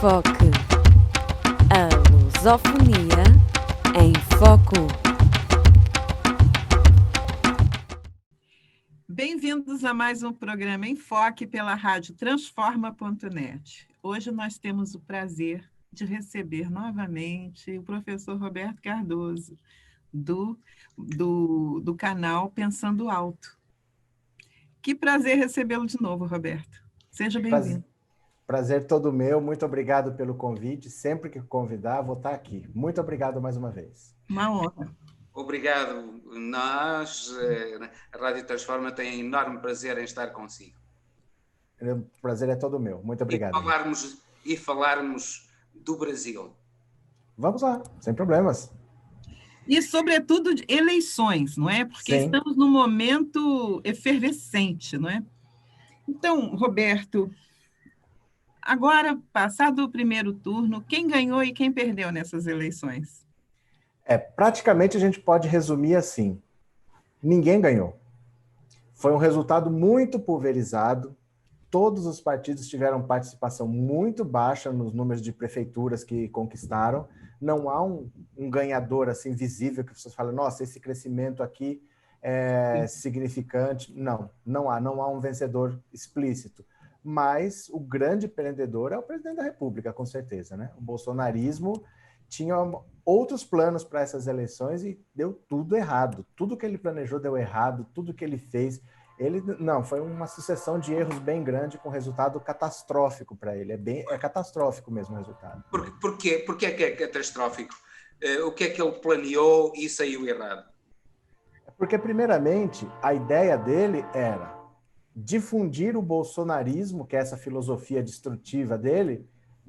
Foque. A lusofonia em foco. Bem-vindos a mais um programa em Foque pela rádio Transforma.net. Hoje nós temos o prazer de receber novamente o professor Roberto Cardoso, do canal Pensando Alto. Que prazer recebê-lo de novo, Roberto. Seja bem-vindo. Prazer todo meu, muito obrigado pelo convite. Sempre que convidar, vou estar aqui. Muito obrigado mais uma vez. Uma honra. Obrigado. Nós, a Rádio Transforma, tem enorme prazer em estar consigo. O prazer é todo meu. Muito obrigado. E falarmos do Brasil. Vamos lá, sem problemas. E, sobretudo, de eleições, não é? Porque Sim. Estamos num momento efervescente, não é? Então, Roberto, agora, passado o primeiro turno, quem ganhou e quem perdeu nessas eleições? Praticamente a gente pode resumir assim: ninguém ganhou. Foi um resultado muito pulverizado. Todos os partidos tiveram participação muito baixa nos números de prefeituras que conquistaram. Não há um ganhador assim visível que vocês falam, nossa, esse crescimento aqui é significante. Não há um vencedor explícito. Mas o grande perdedor é o presidente da República, com certeza, né? O bolsonarismo tinha outros planos para essas eleições e deu tudo errado. Tudo que ele planejou deu errado, tudo que ele fez. Foi uma sucessão de erros bem grande com resultado catastrófico para ele. É catastrófico mesmo o resultado. Por quê? Por que é catastrófico? O que é que ele planeou e saiu errado? Porque, primeiramente, a ideia dele era difundir o bolsonarismo, que é essa filosofia destrutiva dele,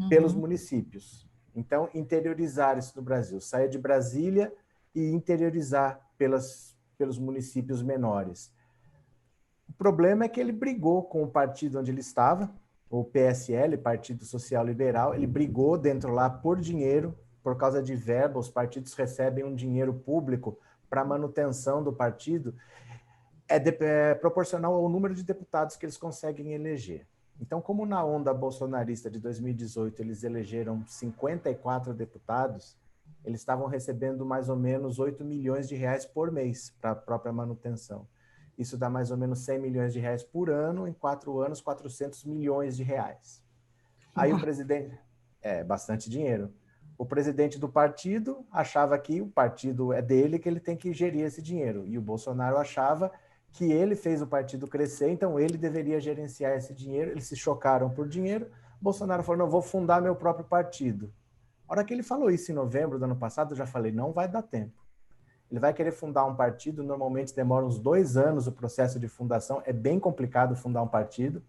pelos municípios. Então, interiorizar isso no Brasil. Sair de Brasília e interiorizar pelos municípios menores. O problema é que ele brigou com o partido onde ele estava, o PSL, Partido Social Liberal. Ele brigou dentro lá por dinheiro, por causa de verba. Os partidos recebem um dinheiro público para manutenção do partido. É proporcional ao número de deputados que eles conseguem eleger. Então, como na onda bolsonarista de 2018 eles elegeram 54 deputados, eles estavam recebendo mais ou menos 8 milhões de reais por mês para a própria manutenção. Isso dá mais ou menos 100 milhões de reais por ano, em 4 anos, 400 milhões de reais. Aí o presidente... É bastante dinheiro. O presidente do partido achava que o partido é dele, que ele tem que gerir esse dinheiro. E o Bolsonaro achava que ele fez o partido crescer, então ele deveria gerenciar esse dinheiro. Eles se chocaram por dinheiro. Bolsonaro falou, não, vou fundar meu próprio partido. A hora que ele falou isso em novembro do ano passado, eu já falei, não vai dar tempo. Ele vai querer fundar um partido, normalmente demora uns 2 anos o processo de fundação, é bem complicado fundar um partido,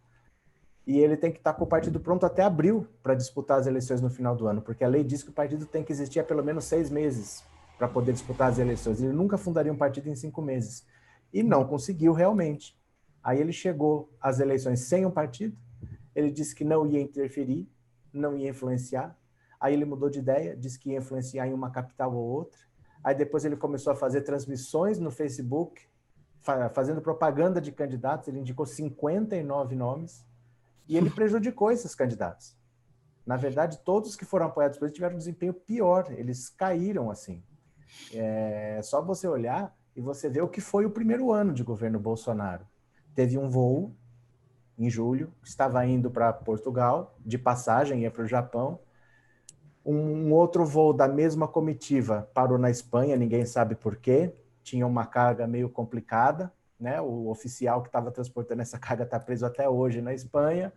e ele tem que estar com o partido pronto até abril para disputar as eleições no final do ano, porque a lei diz que o partido tem que existir há pelo menos 6 meses para poder disputar as eleições. Ele nunca fundaria um partido em 5 meses. E não conseguiu realmente. Aí ele chegou às eleições sem um partido, ele disse que não ia interferir, não ia influenciar, aí ele mudou de ideia, disse que ia influenciar em uma capital ou outra. Aí depois ele começou a fazer transmissões no Facebook, fazendo propaganda de candidatos. Ele indicou 59 nomes e ele prejudicou esses candidatos. Na verdade, todos que foram apoiados por ele tiveram um desempenho pior. Eles caíram assim. É só você olhar e você ver o que foi o primeiro ano de governo Bolsonaro. Teve um voo em julho, estava indo para Portugal, de passagem, ia para o Japão. Um outro voo da mesma comitiva parou na Espanha, ninguém sabe por quê, tinha uma carga meio complicada, né? O oficial que estava transportando essa carga está preso até hoje na Espanha.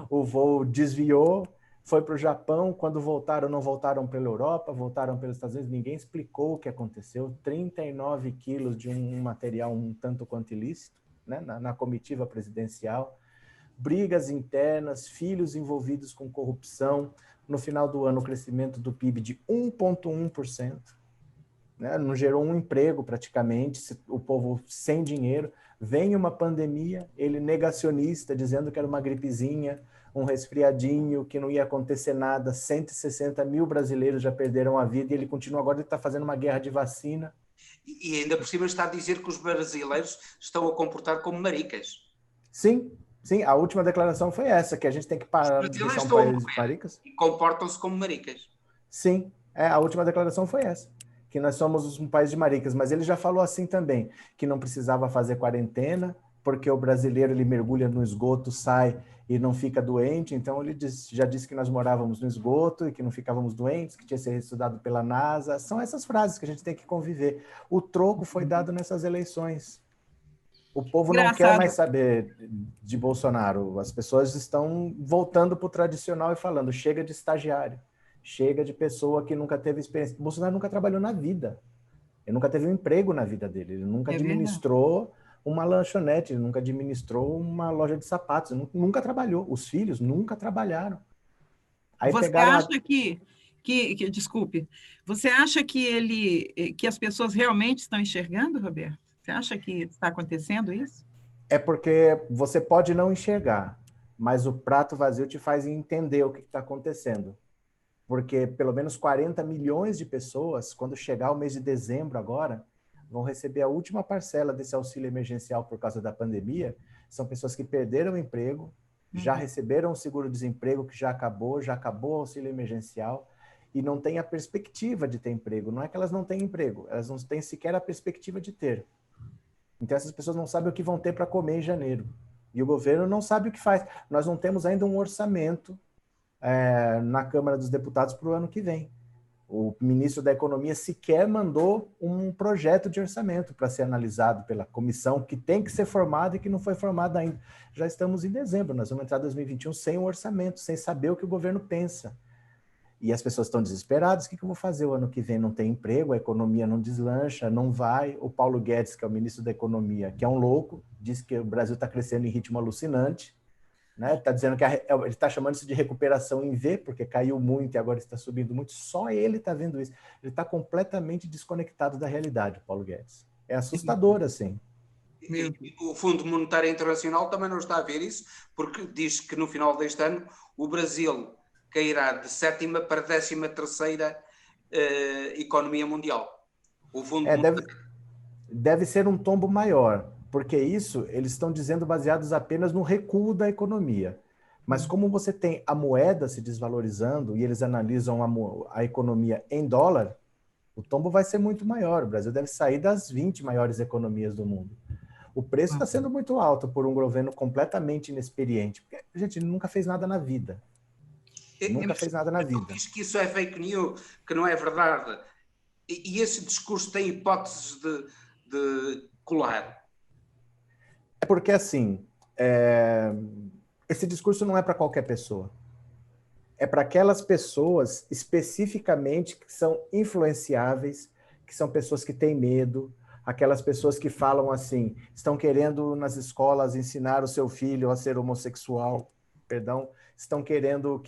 O voo desviou, foi para o Japão, quando voltaram, não voltaram pela Europa, voltaram pelos Estados Unidos, ninguém explicou o que aconteceu. 39 quilos de um material um tanto quanto ilícito, né? na comitiva presidencial. Brigas internas, filhos envolvidos com corrupção. No final do ano, o crescimento do PIB de 1,1%, né? Não gerou um emprego praticamente, o povo sem dinheiro. Vem uma pandemia, ele negacionista, dizendo que era uma gripezinha, um resfriadinho, que não ia acontecer nada. 160 mil brasileiros já perderam a vida e ele continua agora, ele está fazendo uma guerra de vacina. E ainda por cima está a dizer que os brasileiros estão a comportar como maricas. Sim, Sim, a última declaração foi essa, que a gente tem que parar de ser um país de maricas. E comportam-se como maricas. Sim, a última declaração foi essa, que nós somos um país de maricas, mas ele já falou assim também, que não precisava fazer quarentena, porque o brasileiro ele mergulha no esgoto, sai e não fica doente, então ele já disse que nós morávamos no esgoto e que não ficávamos doentes, que tinha sido estudado pela NASA. São essas frases que a gente tem que conviver. O troco foi dado nessas eleições. O povo não quer mais saber de Bolsonaro. As pessoas estão voltando para o tradicional e falando, chega de estagiário, chega de pessoa que nunca teve experiência. Bolsonaro nunca trabalhou na vida. Ele nunca teve um emprego na vida dele. Ele nunca administrou uma lanchonete, ele nunca administrou uma loja de sapatos, ele nunca trabalhou. Os filhos nunca trabalharam. Aí você acha desculpe, você acha que as pessoas realmente estão enxergando, Roberto? Você acha que está acontecendo isso? É porque você pode não enxergar, mas o prato vazio te faz entender o que está acontecendo. Porque pelo menos 40 milhões de pessoas, quando chegar o mês de dezembro agora, vão receber a última parcela desse auxílio emergencial por causa da pandemia. São pessoas que perderam o emprego, já receberam o seguro-desemprego, que já acabou o auxílio emergencial, e não têm a perspectiva de ter emprego. Não é que elas não têm emprego, elas não têm sequer a perspectiva de ter. Então essas pessoas não sabem o que vão ter para comer em janeiro. E o governo não sabe o que faz. Nós não temos ainda um orçamento na Câmara dos Deputados para o ano que vem. O ministro da Economia sequer mandou um projeto de orçamento para ser analisado pela comissão que tem que ser formada e que não foi formada ainda. Já estamos em dezembro, nós vamos entrar em 2021 sem um orçamento, sem saber o que o governo pensa. E as pessoas estão desesperadas, o que eu vou fazer o ano que vem? Não tem emprego, a economia não deslancha, não vai. O Paulo Guedes, que é o ministro da Economia, que é um louco, diz que o Brasil está crescendo em ritmo alucinante, né? Tá dizendo que ele está chamando isso de recuperação em V, porque caiu muito e agora está subindo muito. Só ele está vendo isso. Ele está completamente desconectado da realidade, Paulo Guedes. É assustador, assim. O Fundo Monetário Internacional também não está a ver isso, porque diz que no final deste ano o Brasil cairá de 7ª para 13ª economia mundial. O Fundo deve ser um tombo maior, porque isso eles estão dizendo baseados apenas no recuo da economia. Mas como você tem a moeda se desvalorizando e eles analisam a economia em dólar, o tombo vai ser muito maior. O Brasil deve sair das 20 maiores economias do mundo. O preço está sendo muito alto por um governo completamente inexperiente, porque a gente nunca fez nada na vida. Nunca fez nada na vida. Diz que isso é fake news, que não é verdade. E esse discurso tem hipóteses de colar. É porque, assim, esse discurso não é para qualquer pessoa. É para aquelas pessoas especificamente que são influenciáveis, que são pessoas que têm medo, aquelas pessoas que falam assim, estão querendo nas escolas ensinar o seu filho a ser homossexual, estão querendo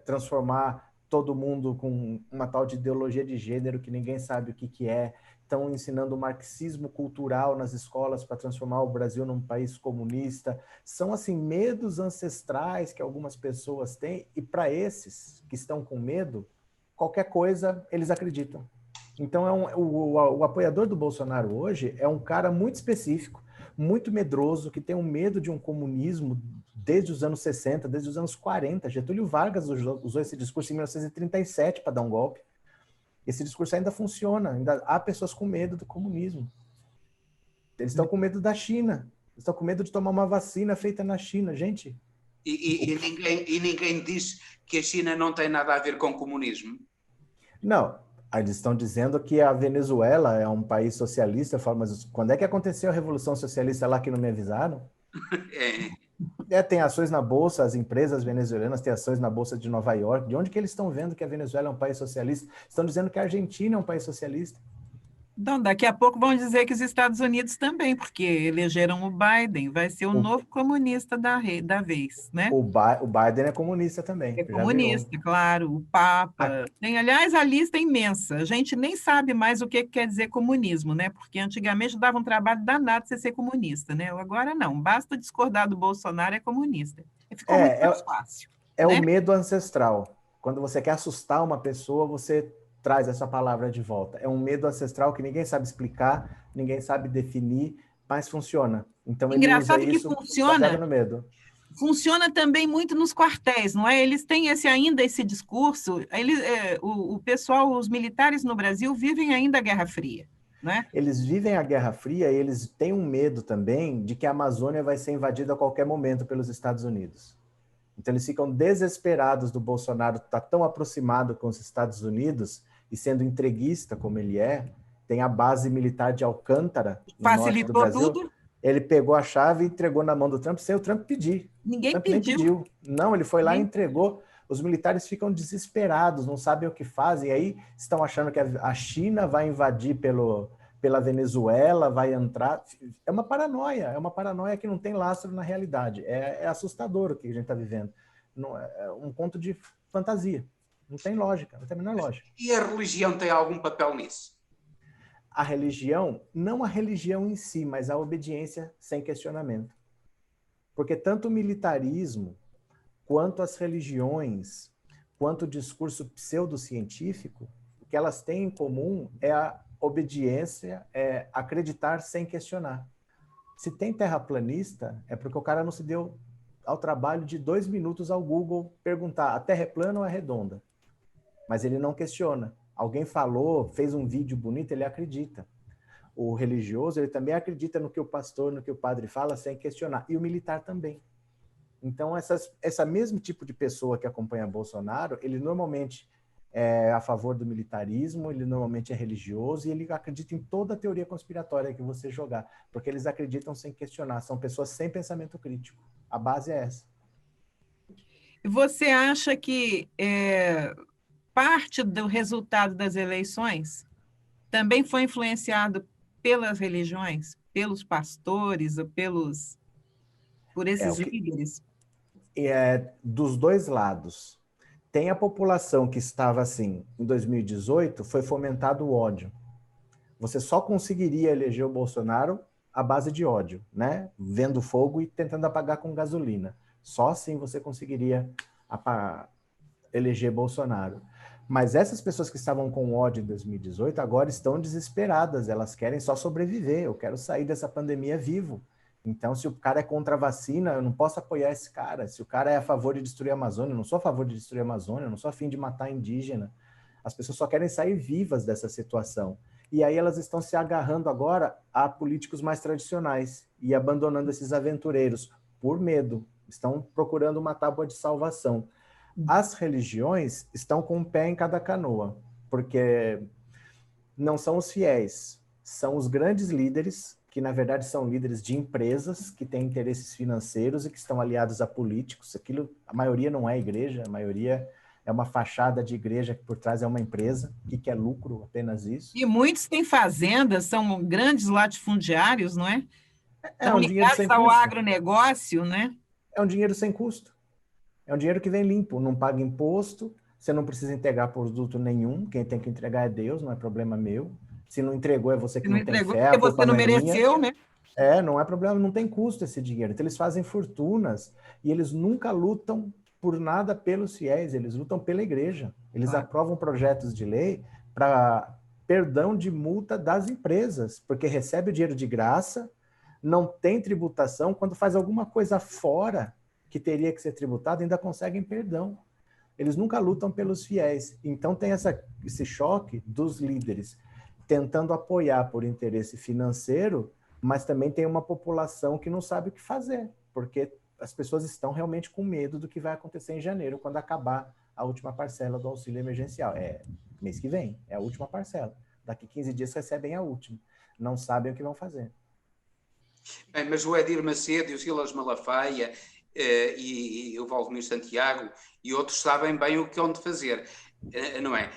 transformar todo mundo com uma tal de ideologia de gênero que ninguém sabe o que é, estão ensinando o marxismo cultural nas escolas para transformar o Brasil num país comunista. São, assim, medos ancestrais que algumas pessoas têm, e para esses que estão com medo, qualquer coisa eles acreditam. Então, o apoiador do Bolsonaro hoje é um cara muito específico, muito medroso, que tem um medo de um comunismo desde os anos 60, desde os anos 40. Getúlio Vargas usou esse discurso em 1937 para dar um golpe. Esse discurso ainda funciona, ainda há pessoas com medo do comunismo. Eles estão com medo da China, eles estão com medo de tomar uma vacina feita na China, gente. E ninguém diz que a China não tem nada a ver com comunismo? Não, eles estão dizendo que a Venezuela é um país socialista. Eu falo, mas quando é que aconteceu a Revolução Socialista lá que não me avisaram? Tem ações na Bolsa, as empresas venezuelanas têm ações na Bolsa de Nova York. De onde que eles estão vendo que a Venezuela é um país socialista? Estão dizendo que a Argentina é um país socialista. Então, daqui a pouco vão dizer que os Estados Unidos também, porque elegeram o Biden, vai ser o novo comunista da vez, né? O Biden é comunista também. É comunista, claro, o Papa. Aliás, a lista é imensa. A gente nem sabe mais o que quer dizer comunismo, né? Porque antigamente dava um trabalho danado você ser comunista, né? Agora não, basta discordar do Bolsonaro, é comunista. Ficou muito mais fácil. É, né? O medo ancestral. Quando você quer assustar uma pessoa, você traz essa palavra de volta. É um medo ancestral que ninguém sabe explicar, ninguém sabe definir, mas funciona. Então ele usa Engraçado que isso baseado no medo. funciona também muito nos quartéis, não é? Eles têm ainda esse discurso, o pessoal, os militares no Brasil vivem ainda a Guerra Fria, né? Eles vivem a Guerra Fria e eles têm um medo também de que a Amazônia vai ser invadida a qualquer momento pelos Estados Unidos. Então eles ficam desesperados do Bolsonaro estar tão aproximado com os Estados Unidos e sendo entreguista como ele é, tem a base militar de Alcântara, no norte do Facilitou Brasil. tudo. Ele pegou a chave e entregou na mão do Trump sem o Trump pedir. Ninguém Trump nem pediu. Não, ele foi lá e entregou. Os militares ficam desesperados, não sabem o que fazem. E aí estão achando que a China vai invadir pela Venezuela, vai entrar. É uma paranoia que não tem lastro na realidade. É assustador o que a gente está vivendo. Não, é um conto de fantasia. Não tem lógica, não tem a menor lógica. E a religião tem algum papel nisso? A religião, não a religião em si, mas a obediência sem questionamento. Porque tanto o militarismo, quanto as religiões, quanto o discurso pseudocientífico, o que elas têm em comum é a obediência, é acreditar sem questionar. Se tem terraplanista, é porque o cara não se deu ao trabalho de 2 minutos ao Google perguntar: a Terra é plana ou é redonda? Mas ele não questiona. Alguém falou, fez um vídeo bonito, ele acredita. O religioso, ele também acredita no que o pastor, no que o padre fala, sem questionar. E o militar também. Então, essa mesmo tipo de pessoa que acompanha Bolsonaro, ele normalmente é a favor do militarismo, ele normalmente é religioso e ele acredita em toda a teoria conspiratória que você jogar, porque eles acreditam sem questionar. São pessoas sem pensamento crítico. A base é essa. Você acha que parte do resultado das eleições também foi influenciado pelas religiões, pelos pastores, ou por esses líderes? Dos dois lados. Tem a população que estava assim, em 2018, foi fomentado o ódio. Você só conseguiria eleger o Bolsonaro à base de ódio, né? Vendo fogo e tentando apagar com gasolina. Só assim você conseguiria eleger Bolsonaro. Mas essas pessoas que estavam com ódio em 2018 agora estão desesperadas, elas querem só sobreviver, eu quero sair dessa pandemia vivo. Então, se o cara é contra a vacina, eu não posso apoiar esse cara. Se o cara é a favor de destruir a Amazônia, eu não sou a favor de destruir a Amazônia, eu não sou a fim de matar indígena. As pessoas só querem sair vivas dessa situação. E aí elas estão se agarrando agora a políticos mais tradicionais e abandonando esses aventureiros por medo. Estão procurando uma tábua de salvação. As religiões estão com um pé em cada canoa, porque não são os fiéis, são os grandes líderes, que na verdade são líderes de empresas que têm interesses financeiros e que estão aliados a políticos. A maioria não é igreja, a maioria é uma fachada de igreja que por trás é uma empresa que quer lucro, apenas isso. E muitos têm fazendas, são grandes latifundiários, não é? É um dinheiro sem ao custo. agronegócio, né? É um dinheiro sem custo. É um dinheiro que vem limpo, não paga imposto, você não precisa entregar produto nenhum, quem tem que entregar é Deus, não é problema meu. Se não entregou, é você que não tem fé, porque você não mereceu, né? Não é problema, não tem custo esse dinheiro. Então eles fazem fortunas e eles nunca lutam por nada pelos fiéis, eles lutam pela igreja. Eles aprovam projetos de lei para perdão de multa das empresas, porque recebe o dinheiro de graça, não tem tributação, quando faz alguma coisa fora que teria que ser tributado, ainda conseguem perdão. Eles nunca lutam pelos fiéis. Então tem esse choque dos líderes tentando apoiar por interesse financeiro, mas também tem uma população que não sabe o que fazer, porque as pessoas estão realmente com medo do que vai acontecer em janeiro, quando acabar a última parcela do auxílio emergencial. Mês que vem, é a última parcela. Daqui 15 dias recebem a última. Não sabem o que vão fazer. Bem, mas o Edir Macedo e o Silas Malafaia e o Valdemir Santiago e outros sabem bem o que hão de fazer, não é?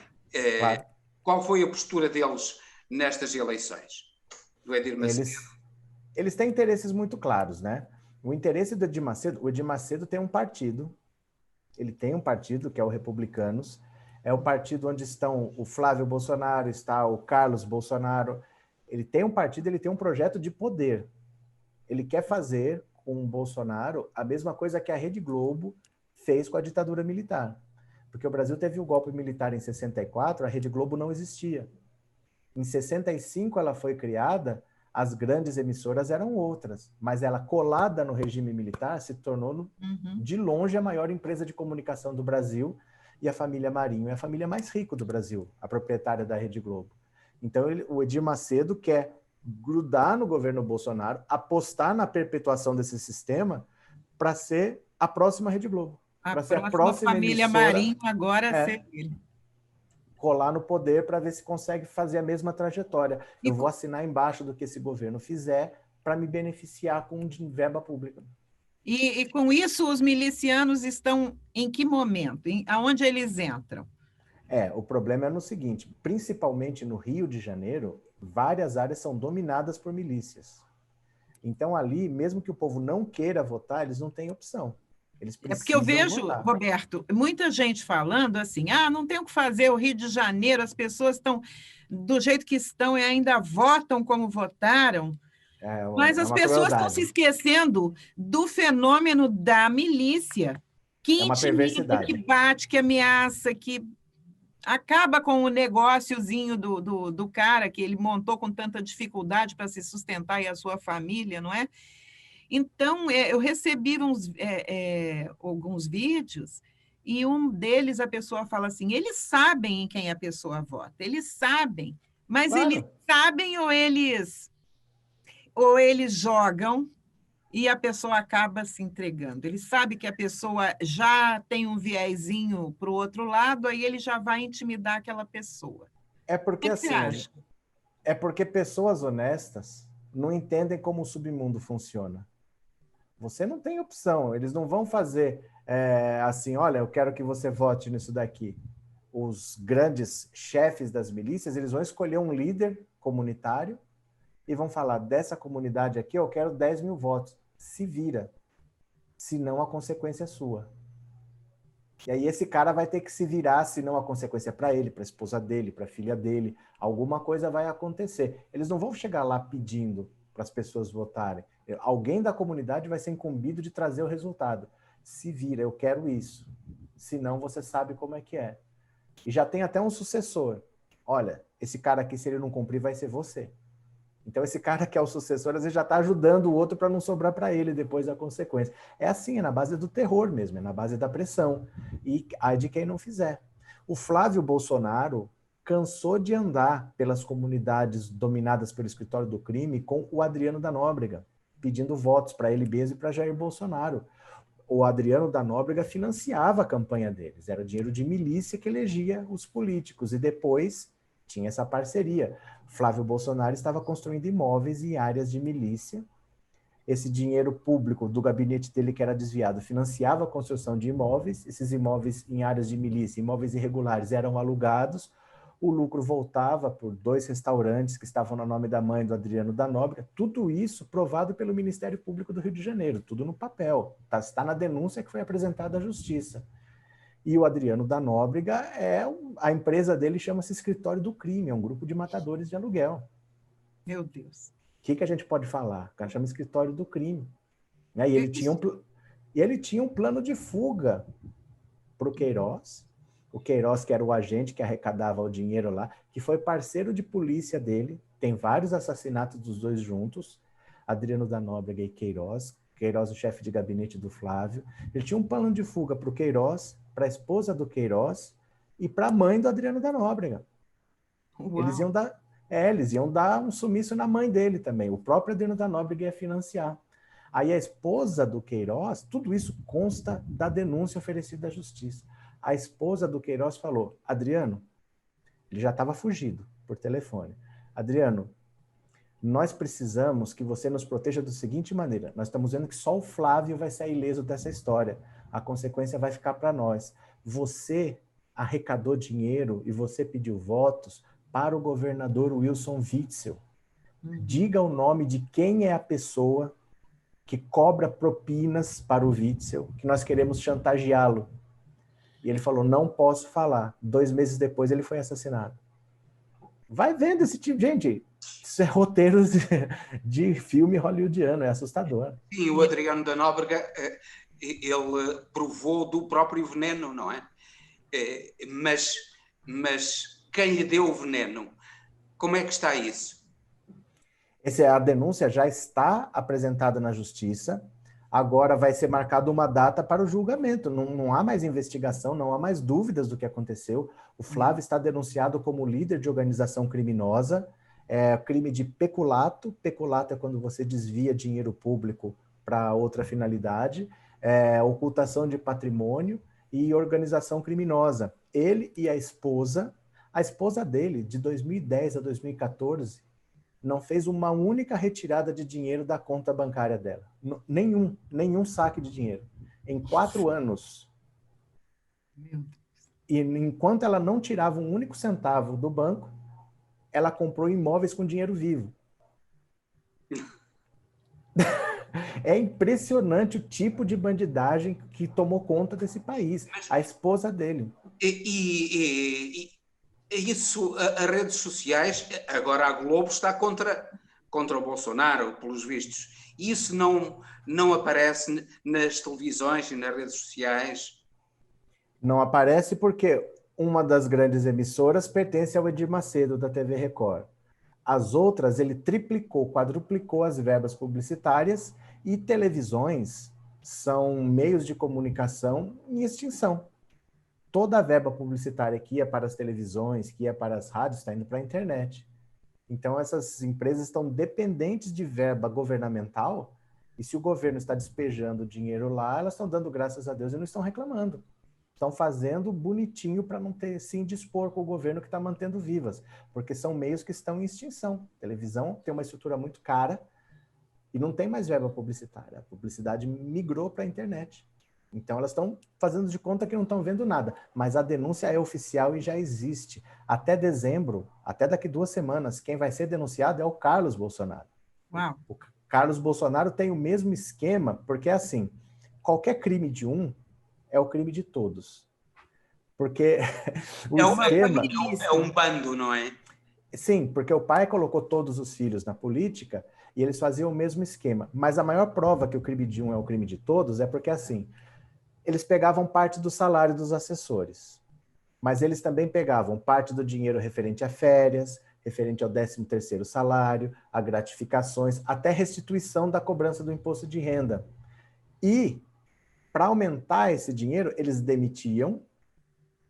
Claro. Qual foi a postura deles nestas eleições? Do Edir Macedo? Eles têm interesses muito claros, né? O interesse do Edir Macedo, o Edir Macedo tem um partido, ele tem um partido que é o Republicanos, é o partido onde estão o Flávio Bolsonaro, está o Carlos Bolsonaro, ele tem um partido, ele tem um projeto de poder. Ele quer fazer com o Bolsonaro a mesma coisa que a Rede Globo fez com a ditadura militar. Porque o Brasil teve o golpe militar em 64, a Rede Globo não existia. Em 65 ela foi criada as grandes emissoras eram outras, mas ela, colada no regime militar, se tornou, de longe, a maior empresa de comunicação do Brasil, e a família Marinho é a família mais rica do Brasil, a proprietária da Rede Globo. Então, o Edir Macedo quer grudar no governo Bolsonaro, apostar na perpetuação desse sistema para ser a próxima Rede Globo. Para ser a próxima família Marinho agora ser ele. Colar no poder para ver se consegue fazer a mesma trajetória. Eu vou assinar embaixo do que esse governo fizer para me beneficiar com verba pública. E com isso, os milicianos estão em que momento? Aonde eles entram? O problema é no seguinte, principalmente no Rio de Janeiro, várias áreas são dominadas por milícias. Então, ali, mesmo que o povo não queira votar, eles não têm opção. Eles precisam porque eu vejo, votar. Roberto, muita gente falando assim, não tem o que fazer, o Rio de Janeiro, as pessoas estão do jeito que estão e ainda votam como votaram. Mas as pessoas estão se esquecendo do fenômeno da milícia, que intimida, que bate, que ameaça, que acaba com o negóciozinho do cara que ele montou com tanta dificuldade para se sustentar e a sua família, não é? Então, eu recebi alguns vídeos e um deles a pessoa fala assim, eles sabem em quem a pessoa vota, eles sabem, mas eles sabem ou eles jogam e a pessoa acaba se entregando. Ele sabe que a pessoa já tem um viezinho para o outro lado, aí ele já vai intimidar aquela pessoa. É porque assim, é porque pessoas honestas não entendem como o submundo funciona. Você não tem opção, eles não vão fazer assim, olha, eu quero que você vote nisso daqui. Os grandes chefes das milícias, eles vão escolher um líder comunitário e vão falar, dessa comunidade aqui eu quero 10 mil votos. Se vira, senão a consequência é sua. E aí esse cara vai ter que se virar, senão a consequência é para ele, para a esposa dele, para a filha dele. Alguma coisa vai acontecer. Eles não vão chegar lá pedindo para as pessoas votarem. Alguém da comunidade vai ser incumbido de trazer o resultado. Se vira, eu quero isso. Senão você sabe como é que é. E já tem até um sucessor. Olha, esse cara aqui, se ele não cumprir, vai ser você. Então, esse cara que é o sucessor, às vezes já está ajudando o outro para não sobrar para ele depois da consequência. É assim, é na base do terror mesmo, é na base da pressão. E ai de quem não fizer. O Flávio Bolsonaro cansou de andar pelas comunidades dominadas pelo escritório do crime com o Adriano da Nóbrega, pedindo votos para ele mesmo e para Jair Bolsonaro. O Adriano da Nóbrega financiava a campanha deles, era dinheiro de milícia que elegia os políticos, e depois tinha essa parceria. Flávio Bolsonaro estava construindo imóveis em áreas de milícia. Esse dinheiro público do gabinete dele, que era desviado, financiava a construção de imóveis. Esses imóveis em áreas de milícia, imóveis irregulares, eram alugados. O lucro voltava por 2 restaurantes que estavam no nome da mãe do Adriano da Nóbrega. Tudo isso provado pelo Ministério Público do Rio de Janeiro, tudo no papel. Está na denúncia que foi apresentada à Justiça. E o Adriano da Nóbrega, a empresa dele chama-se Escritório do Crime, é um grupo de matadores de aluguel. Meu Deus. O que a gente pode falar? O cara chama Escritório do Crime. E ele tinha um plano de fuga para o Queiroz. O Queiroz, que era o agente que arrecadava o dinheiro lá, que foi parceiro de polícia dele. Tem vários assassinatos dos dois juntos. Adriano da Nóbrega e Queiroz. Queiroz, o chefe de gabinete do Flávio. Ele tinha um plano de fuga para o Queiroz, para a esposa do Queiroz e para a mãe do Adriano da Nóbrega. Eles iam dar um sumiço na mãe dele também. O próprio Adriano da Nóbrega ia financiar. Aí a esposa do Queiroz, tudo isso consta da denúncia oferecida à Justiça. A esposa do Queiroz falou, Adriano, ele já estava fugido por telefone. Adriano, nós precisamos que você nos proteja da seguinte maneira. Nós estamos vendo que só o Flávio vai sair ileso dessa história. A consequência vai ficar para nós. Você arrecadou dinheiro e você pediu votos para o governador Wilson Witzel. Diga o nome de quem é a pessoa que cobra propinas para o Witzel, que nós queremos chantageá-lo. E ele falou, não posso falar. 2 meses depois ele foi assassinado. Vai vendo esse tipo, gente, isso é roteiro de filme hollywoodiano, é assustador. Sim, o Adriano da Nóbrega, ele provou do próprio veneno, não é? Mas quem lhe deu o veneno? Como é que está isso? A denúncia já está apresentada na justiça, agora vai ser marcada uma data para o julgamento. Não há mais investigação, não há mais dúvidas do que aconteceu. O Flávio está denunciado como líder de organização criminosa, crime de peculato. Peculato é quando você desvia dinheiro público para outra finalidade, ocultação de patrimônio e organização criminosa. Ele e a esposa dele, de 2010 a 2014, não fez uma única retirada de dinheiro da conta bancária dela. Nenhum saque de dinheiro. Em 4 anos. E enquanto ela não tirava um único centavo do banco, ela comprou imóveis com dinheiro vivo. É impressionante o tipo de bandidagem que tomou conta desse país. A esposa dele. Isso, as redes sociais, agora a Globo está contra o Bolsonaro, pelos vistos. Isso não aparece nas televisões e nas redes sociais? Não aparece porque uma das grandes emissoras pertence ao Edir Macedo, da TV Record. As outras, ele triplicou, quadruplicou as verbas publicitárias, e televisões são meios de comunicação em extinção. Toda a verba publicitária que ia para as televisões, que ia para as rádios, está indo para a internet. Então, essas empresas estão dependentes de verba governamental, e se o governo está despejando dinheiro lá, elas estão dando graças a Deus e não estão reclamando. Estão fazendo bonitinho para não ter se indispor com o governo que está mantendo vivas, porque são meios que estão em extinção. A televisão tem uma estrutura muito cara e não tem mais verba publicitária. A publicidade migrou para a internet. Então, elas estão fazendo de conta que não estão vendo nada, mas a denúncia é oficial e já existe. Até dezembro, até daqui 2 semanas, quem vai ser denunciado é o Carlos Bolsonaro. Uau. O Carlos Bolsonaro tem o mesmo esquema, porque assim, qualquer crime de um é o crime de todos. Porque é um bando, não é? Sim, porque o pai colocou todos os filhos na política e eles faziam o mesmo esquema. Mas a maior prova que o crime de um é o crime de todos é porque, assim, eles pegavam parte do salário dos assessores, mas eles também pegavam parte do dinheiro referente a férias, referente ao 13º salário, a gratificações, até restituição da cobrança do imposto de renda. E, para aumentar esse dinheiro, eles demitiam,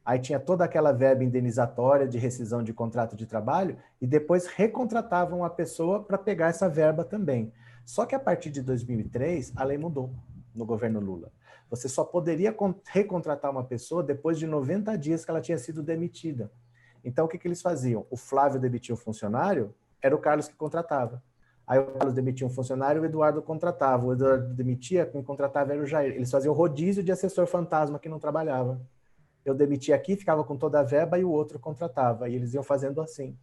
aí tinha toda aquela verba indenizatória de rescisão de contrato de trabalho, e depois recontratavam a pessoa para pegar essa verba também. Só que a partir de 2003, a lei mudou no governo Lula. Você só poderia recontratar uma pessoa depois de 90 dias que ela tinha sido demitida. Então, o que eles faziam? O Flávio demitia um funcionário, era o Carlos que contratava. Aí o Carlos demitia um funcionário, o Eduardo contratava. O Eduardo demitia, quem contratava era o Jair. Eles faziam rodízio de assessor fantasma que não trabalhava. Eu demitia aqui, ficava com toda a verba e o outro contratava. E eles iam fazendo assim.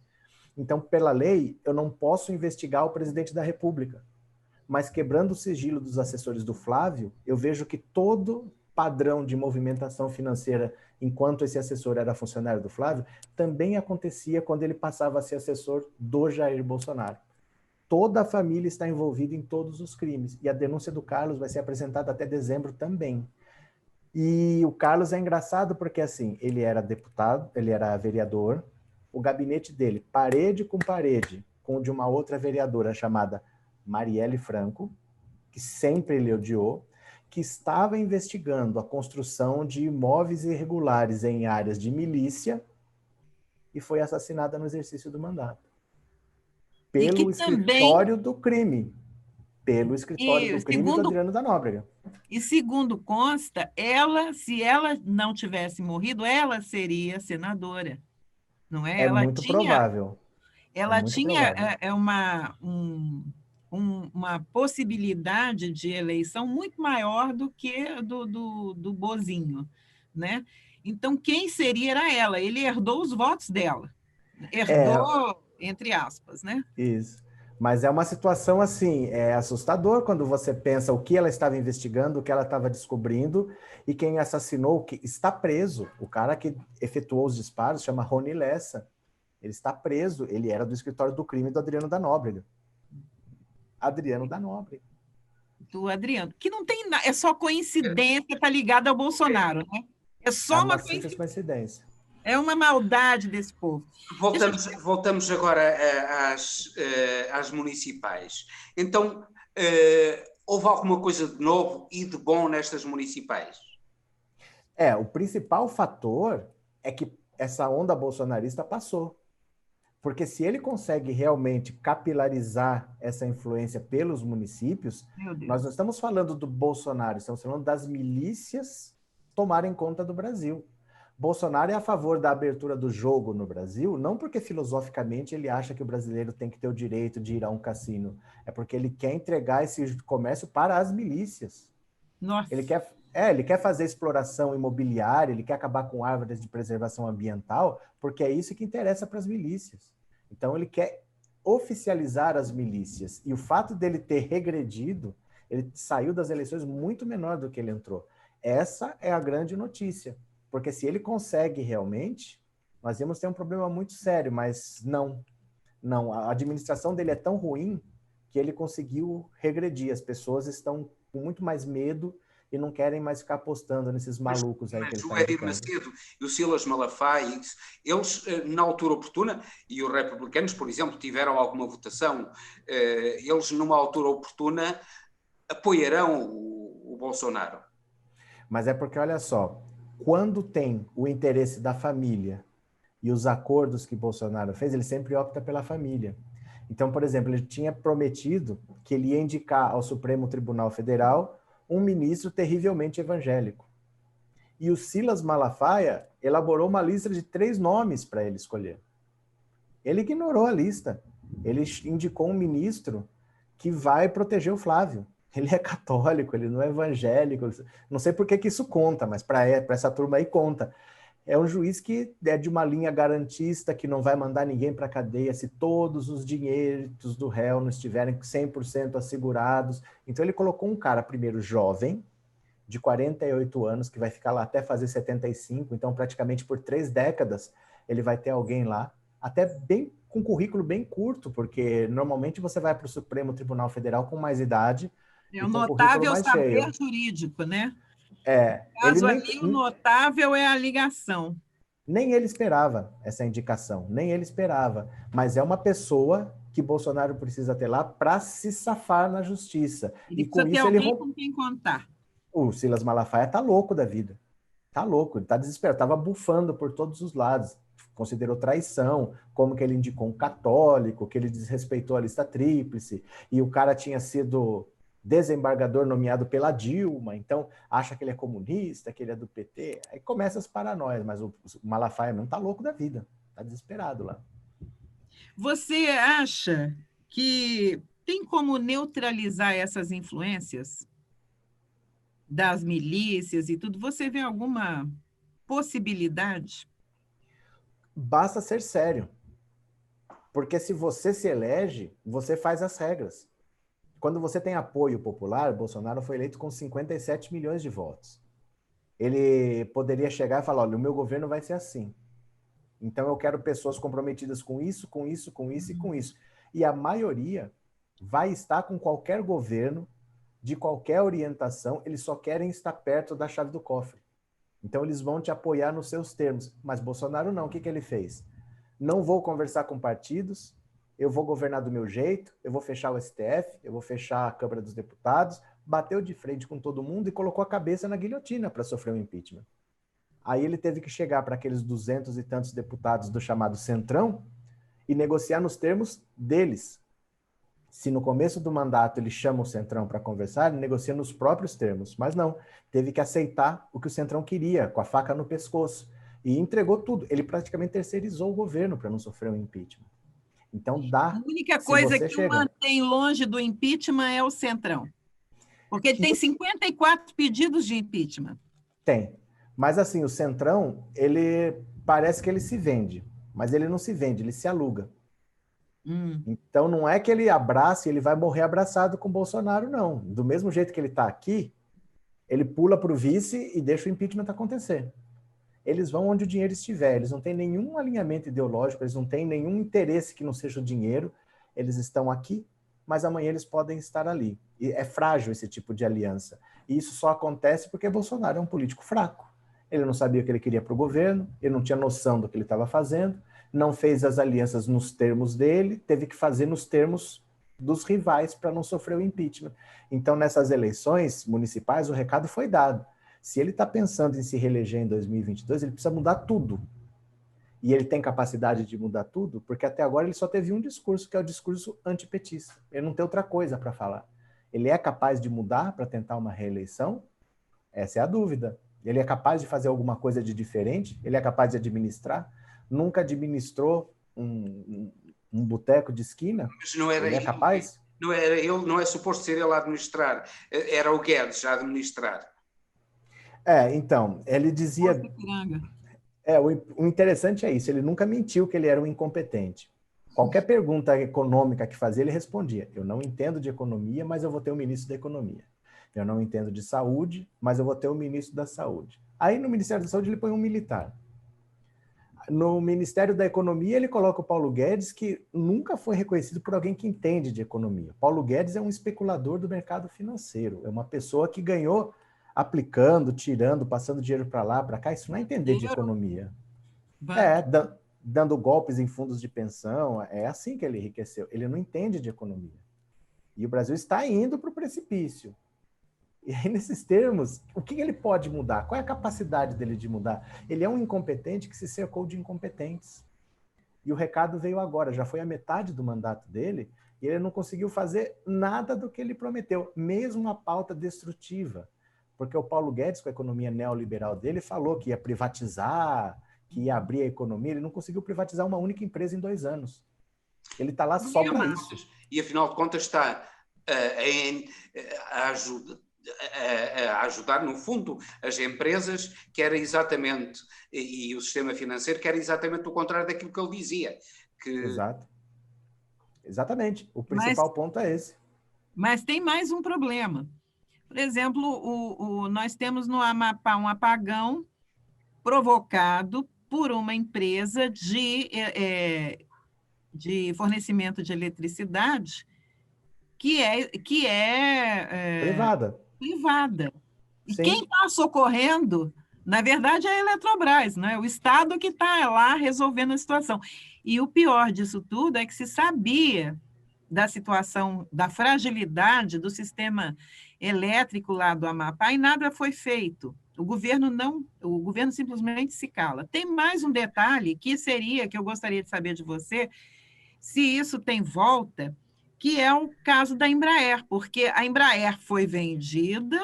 Então, pela lei, eu não posso investigar o presidente da República. Mas quebrando o sigilo dos assessores do Flávio, eu vejo que todo padrão de movimentação financeira, enquanto esse assessor era funcionário do Flávio, também acontecia quando ele passava a ser assessor do Jair Bolsonaro. Toda a família está envolvida em todos os crimes. E a denúncia do Carlos vai ser apresentada até dezembro também. E o Carlos é engraçado porque, assim, ele era deputado, ele era vereador, o gabinete dele, parede com parede, com o de uma outra vereadora chamada Marielle Franco, que sempre ele odiou, que estava investigando a construção de imóveis irregulares em áreas de milícia e foi assassinada no exercício do mandato. Pelo escritório do crime. Pelo escritório do crime do Adriano da Nóbrega. E segundo consta, se ela não tivesse morrido, ela seria senadora. Não é? Ela muito provável. Ela tinha uma possibilidade de eleição muito maior do que do Bozinho, né? Então, quem seria era ela. Ele herdou os votos dela. Herdou, entre aspas, né? Isso. Mas é uma situação, assim, assustador quando você pensa o que ela estava investigando, o que ela estava descobrindo, e quem assassinou, que está preso. O cara que efetuou os disparos chama Rony Lessa. Ele está preso. Ele era do escritório do crime do Adriano da Nóbrega. Adriano da Nóbrega. Do Adriano. Que não tem nada, é só coincidência, está ligado ao Bolsonaro, né? É só uma coincidência. É uma maldade desse povo. Voltamos agora às municipais. Então, houve alguma coisa de novo e de bom nestas municipais? O principal fator é que essa onda bolsonarista passou. Porque se ele consegue realmente capilarizar essa influência pelos municípios, nós não estamos falando do Bolsonaro, estamos falando das milícias tomarem conta do Brasil. Bolsonaro é a favor da abertura do jogo no Brasil, não porque filosoficamente ele acha que o brasileiro tem que ter o direito de ir a um cassino, é porque ele quer entregar esse comércio para as milícias. Nossa. Ele quer fazer exploração imobiliária, ele quer acabar com árvores de preservação ambiental, porque é isso que interessa para as milícias. Então ele quer oficializar as milícias. E o fato dele ter regredido, ele saiu das eleições muito menor do que ele entrou. Essa é a grande notícia. Porque se ele consegue realmente, nós íamos ter um problema muito sério, mas não. A administração dele é tão ruim que ele conseguiu regredir. As pessoas estão com muito mais medo e não querem mais ficar apostando nesses malucos aí que ele está o Edir Macedo e o Silas Malafaia, eles, na altura oportuna, e os republicanos, por exemplo, tiveram alguma votação, eles, numa altura oportuna, apoiarão o Bolsonaro. Mas é porque, olha só, quando tem o interesse da família e os acordos que Bolsonaro fez, ele sempre opta pela família. Então, por exemplo, ele tinha prometido que ele ia indicar ao Supremo Tribunal Federal um ministro terrivelmente evangélico. E o Silas Malafaia elaborou uma lista de 3 nomes para ele escolher. Ele ignorou a lista. Ele indicou um ministro que vai proteger o Flávio. Ele é católico, ele não é evangélico. Não sei por que isso conta, mas para essa turma aí conta. É um juiz que é de uma linha garantista, que não vai mandar ninguém para a cadeia se todos os dinheiros do réu não estiverem 100% assegurados. Então ele colocou um cara, primeiro, jovem, de 48 anos, que vai ficar lá até fazer 75, então praticamente por 3 décadas ele vai ter alguém lá, até bem com currículo bem curto, porque normalmente você vai para o Supremo Tribunal Federal com mais idade. É um notável saber jurídico, né? No caso ali, o notável é a ligação. Nem ele esperava essa indicação, nem ele esperava. Mas é uma pessoa que Bolsonaro precisa ter lá para se safar na justiça. E com isso ele com quem contar. O Silas Malafaia tá louco da vida. Tá louco, ele tá desesperado, tava bufando por todos os lados. Considerou traição, como que ele indicou um católico, que ele desrespeitou a lista tríplice, e o cara tinha sido desembargador nomeado pela Dilma, então acha que ele é comunista, que ele é do PT, aí começa as paranoias, mas o Malafaia mesmo tá louco da vida, tá desesperado lá. Você acha que tem como neutralizar essas influências das milícias e tudo? Você vê alguma possibilidade? Basta ser sério, porque se você se elege, você faz as regras. Quando você tem apoio popular, Bolsonaro foi eleito com 57 milhões de votos. Ele poderia chegar e falar, olha, o meu governo vai ser assim. Então eu quero pessoas comprometidas com isso, com isso, com isso e com isso. E a maioria vai estar com qualquer governo, de qualquer orientação, eles só querem estar perto da chave do cofre. Então eles vão te apoiar nos seus termos. Mas Bolsonaro não, o que ele fez? Não vou conversar com partidos, eu vou governar do meu jeito, eu vou fechar o STF, eu vou fechar a Câmara dos Deputados, bateu de frente com todo mundo e colocou a cabeça na guilhotina para sofrer o impeachment. Aí ele teve que chegar para aqueles 200 e tantos deputados do chamado Centrão e negociar nos termos deles. Se no começo do mandato ele chama o Centrão para conversar, ele negocia nos próprios termos, mas não, teve que aceitar o que o Centrão queria, com a faca no pescoço, e entregou tudo. Ele praticamente terceirizou o governo para não sofrer um impeachment. Então dá. A única coisa que o mantém longe do impeachment é o Centrão. Porque ele tem 54 pedidos de impeachment. Tem. Mas assim, o Centrão, ele parece que ele se vende. Mas ele não se vende, ele se aluga. Então não é que ele abrace, ele vai morrer abraçado com o Bolsonaro, não. Do mesmo jeito que ele está aqui, ele pula para o vice e deixa o impeachment acontecer. Eles vão onde o dinheiro estiver, eles não têm nenhum alinhamento ideológico, eles não têm nenhum interesse que não seja o dinheiro, eles estão aqui, mas amanhã eles podem estar ali. E é frágil esse tipo de aliança. E isso só acontece porque Bolsonaro é um político fraco. Ele não sabia o que ele queria para o governo, ele não tinha noção do que ele estava fazendo, não fez as alianças nos termos dele, teve que fazer nos termos dos rivais para não sofrer o impeachment. Então, nessas eleições municipais, o recado foi dado. Se ele está pensando em se reeleger em 2022, ele precisa mudar tudo. E ele tem capacidade de mudar tudo, porque até agora ele só teve um discurso, que é o discurso antipetista. Ele não tem outra coisa para falar. Ele é capaz de mudar para tentar uma reeleição? Essa é a dúvida. Ele é capaz de fazer alguma coisa de diferente? Ele é capaz de administrar? Nunca administrou um boteco de esquina? Mas não era ele é capaz? Não era ele, não é suposto ser ele a administrar. Era o Guedes a administrar. Então, ele dizia... o interessante é isso, ele nunca mentiu que ele era um incompetente. Qualquer pergunta econômica que fazia, ele respondia: eu não entendo de economia, mas eu vou ter o ministro da economia. Eu não entendo de saúde, mas eu vou ter o ministro da saúde. Aí no Ministério da Saúde ele põe um militar. No Ministério da Economia ele coloca o Paulo Guedes, que nunca foi reconhecido por alguém que entende de economia. Paulo Guedes é um especulador do mercado financeiro, é uma pessoa que ganhou aplicando, tirando, passando dinheiro para lá, para cá. Isso não é entender de economia. Dando golpes em fundos de pensão, é assim que ele enriqueceu. Ele não entende de economia. E o Brasil está indo para o precipício. E aí, nesses termos, o que ele pode mudar? Qual é a capacidade dele de mudar? Ele é um incompetente que se cercou de incompetentes. E o recado veio agora, já foi a metade do mandato dele, e ele não conseguiu fazer nada do que ele prometeu, mesmo a pauta destrutiva. Porque o Paulo Guedes, com a economia neoliberal dele, falou que ia privatizar, que ia abrir a economia. Ele não conseguiu privatizar uma única empresa em 2 anos. Ele está lá só para isso. E, afinal de contas, está a ajudar, no fundo, as empresas, que era exatamente, e o sistema financeiro, que era exatamente o contrário daquilo que ele dizia. Exato. Exatamente. O principal ponto é esse. Mas tem mais um problema. Por exemplo, nós temos no Amapá um apagão provocado por uma empresa de fornecimento de eletricidade que é privada. E quem está socorrendo, na verdade, é a Eletrobras, né? O Estado que está lá resolvendo a situação. E o pior disso tudo é que se sabia da situação, da fragilidade do sistema elétrico lá do Amapá e nada foi feito. O governo simplesmente se cala. Tem mais um detalhe que eu gostaria de saber de você, se isso tem volta, que é o caso da Embraer, porque a Embraer foi vendida,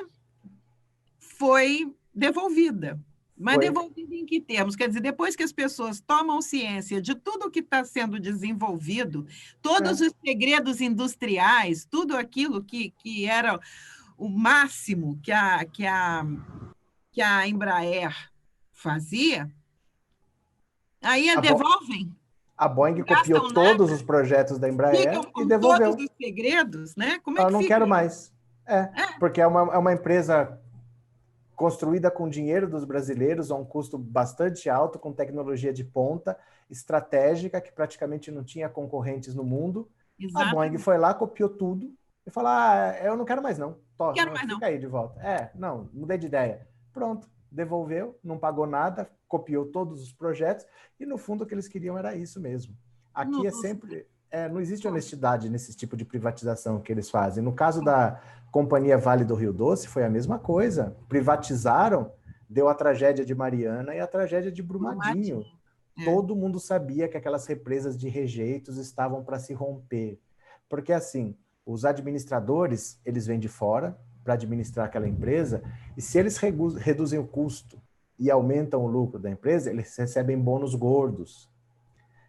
foi devolvida. Mas devolvida em que termos? Quer dizer, depois que as pessoas tomam ciência de tudo que está sendo desenvolvido, todos os segredos industriais, tudo aquilo que era o máximo que a Embraer fazia, aí devolvem. A Boeing copiou todos os projetos da Embraer e devolveu. Todos os segredos, né? Como eu não quero mais. Porque é uma empresa construída com dinheiro dos brasileiros a um custo bastante alto, com tecnologia de ponta, estratégica, que praticamente não tinha concorrentes no mundo. Exatamente. A Boeing foi lá, copiou tudo e falou: eu não quero mais não. Fica aí de volta. Não, mudei de ideia. Pronto, devolveu, não pagou nada, copiou todos os projetos e, no fundo, o que eles queriam era isso mesmo. Aqui é sempre... não existe honestidade nesse tipo de privatização que eles fazem. No caso da Companhia Vale do Rio Doce, foi a mesma coisa. Privatizaram, deu a tragédia de Mariana e a tragédia de Brumadinho. Todo mundo sabia que aquelas represas de rejeitos estavam para se romper. Porque, assim, os administradores, eles vêm de fora para administrar aquela empresa, e se eles reduzem o custo e aumentam o lucro da empresa, eles recebem bônus gordos.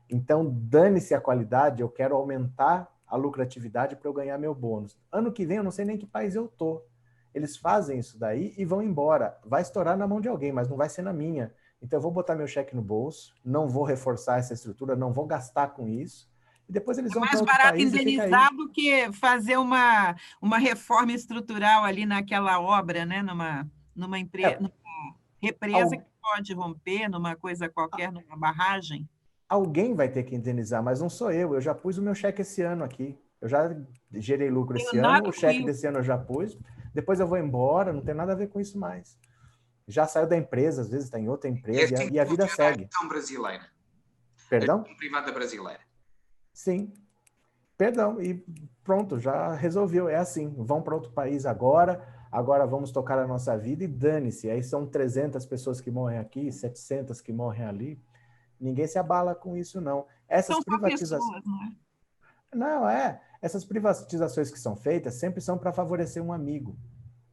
Então, dane-se a qualidade, eu quero aumentar a lucratividade para eu ganhar meu bônus. Ano que vem, eu não sei nem que país eu tô. Eles fazem isso daí e vão embora. Vai estourar na mão de alguém, mas não vai ser na minha. Então, eu vou botar meu cheque no bolso, não vou reforçar essa estrutura, não vou gastar com isso. E depois eles vão para outro país. É mais barato indenizar do que fazer uma reforma estrutural ali naquela obra, né? Numa empresa, numa represa que pode romper, numa coisa qualquer, numa barragem. Alguém vai ter que indenizar, mas não sou eu. Eu já pus o meu cheque esse ano aqui. Eu já gerei lucro esse ano, o cheque desse ano eu já pus. Depois eu vou embora, não tem nada a ver com isso mais. Já saiu da empresa, às vezes está em outra É empresa assim e a que vida funciona a segue. gestão brasileira, a Perdão? gestão privada brasileira. Sim. Perdão, e pronto, já resolveu. É assim, vão para outro país agora vamos tocar a nossa vida e dane-se. Aí são 300 pessoas que morrem aqui, 700 que morrem ali. Ninguém se abala com isso, não. Essas São só privatizações... pessoas, não é? Não, essas privatizações que são feitas sempre são para favorecer um amigo.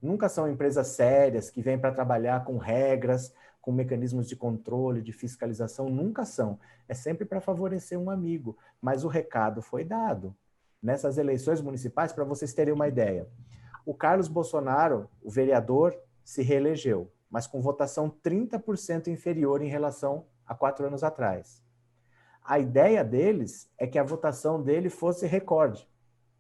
Nunca são empresas sérias que vêm para trabalhar com regras, com mecanismos de controle, de fiscalização, nunca são. É sempre para favorecer um amigo. Mas o recado foi dado. Nessas eleições municipais, para vocês terem uma ideia, o Carlos Bolsonaro, o vereador, se reelegeu, mas com votação 30% inferior em relação a 4 anos atrás. A ideia deles é que a votação dele fosse recorde,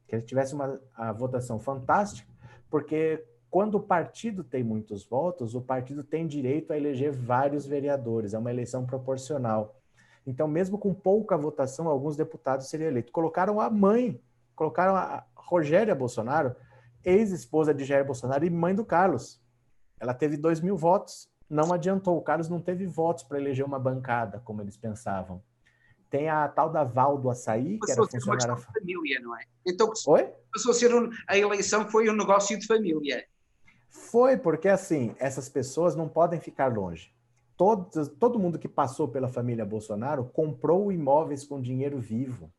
que ele tivesse a votação fantástica, porque quando o partido tem muitos votos, o partido tem direito a eleger vários vereadores, é uma eleição proporcional. Então, mesmo com pouca votação, alguns deputados seriam eleitos. Colocaram a Rogéria Bolsonaro, ex-esposa de Jair Bolsonaro e mãe do Carlos. Ela teve 2.000 votos, não adiantou, o Carlos não teve votos para eleger uma bancada, como eles pensavam. Tem a tal da Val do Açaí, que era Passou a ser uma funcionária... questão de família, não é? Então, Oi? passou a ser a eleição foi um negócio de família. Foi, porque assim, essas pessoas não podem ficar longe. Todo mundo que passou pela família Bolsonaro comprou imóveis com dinheiro vivo.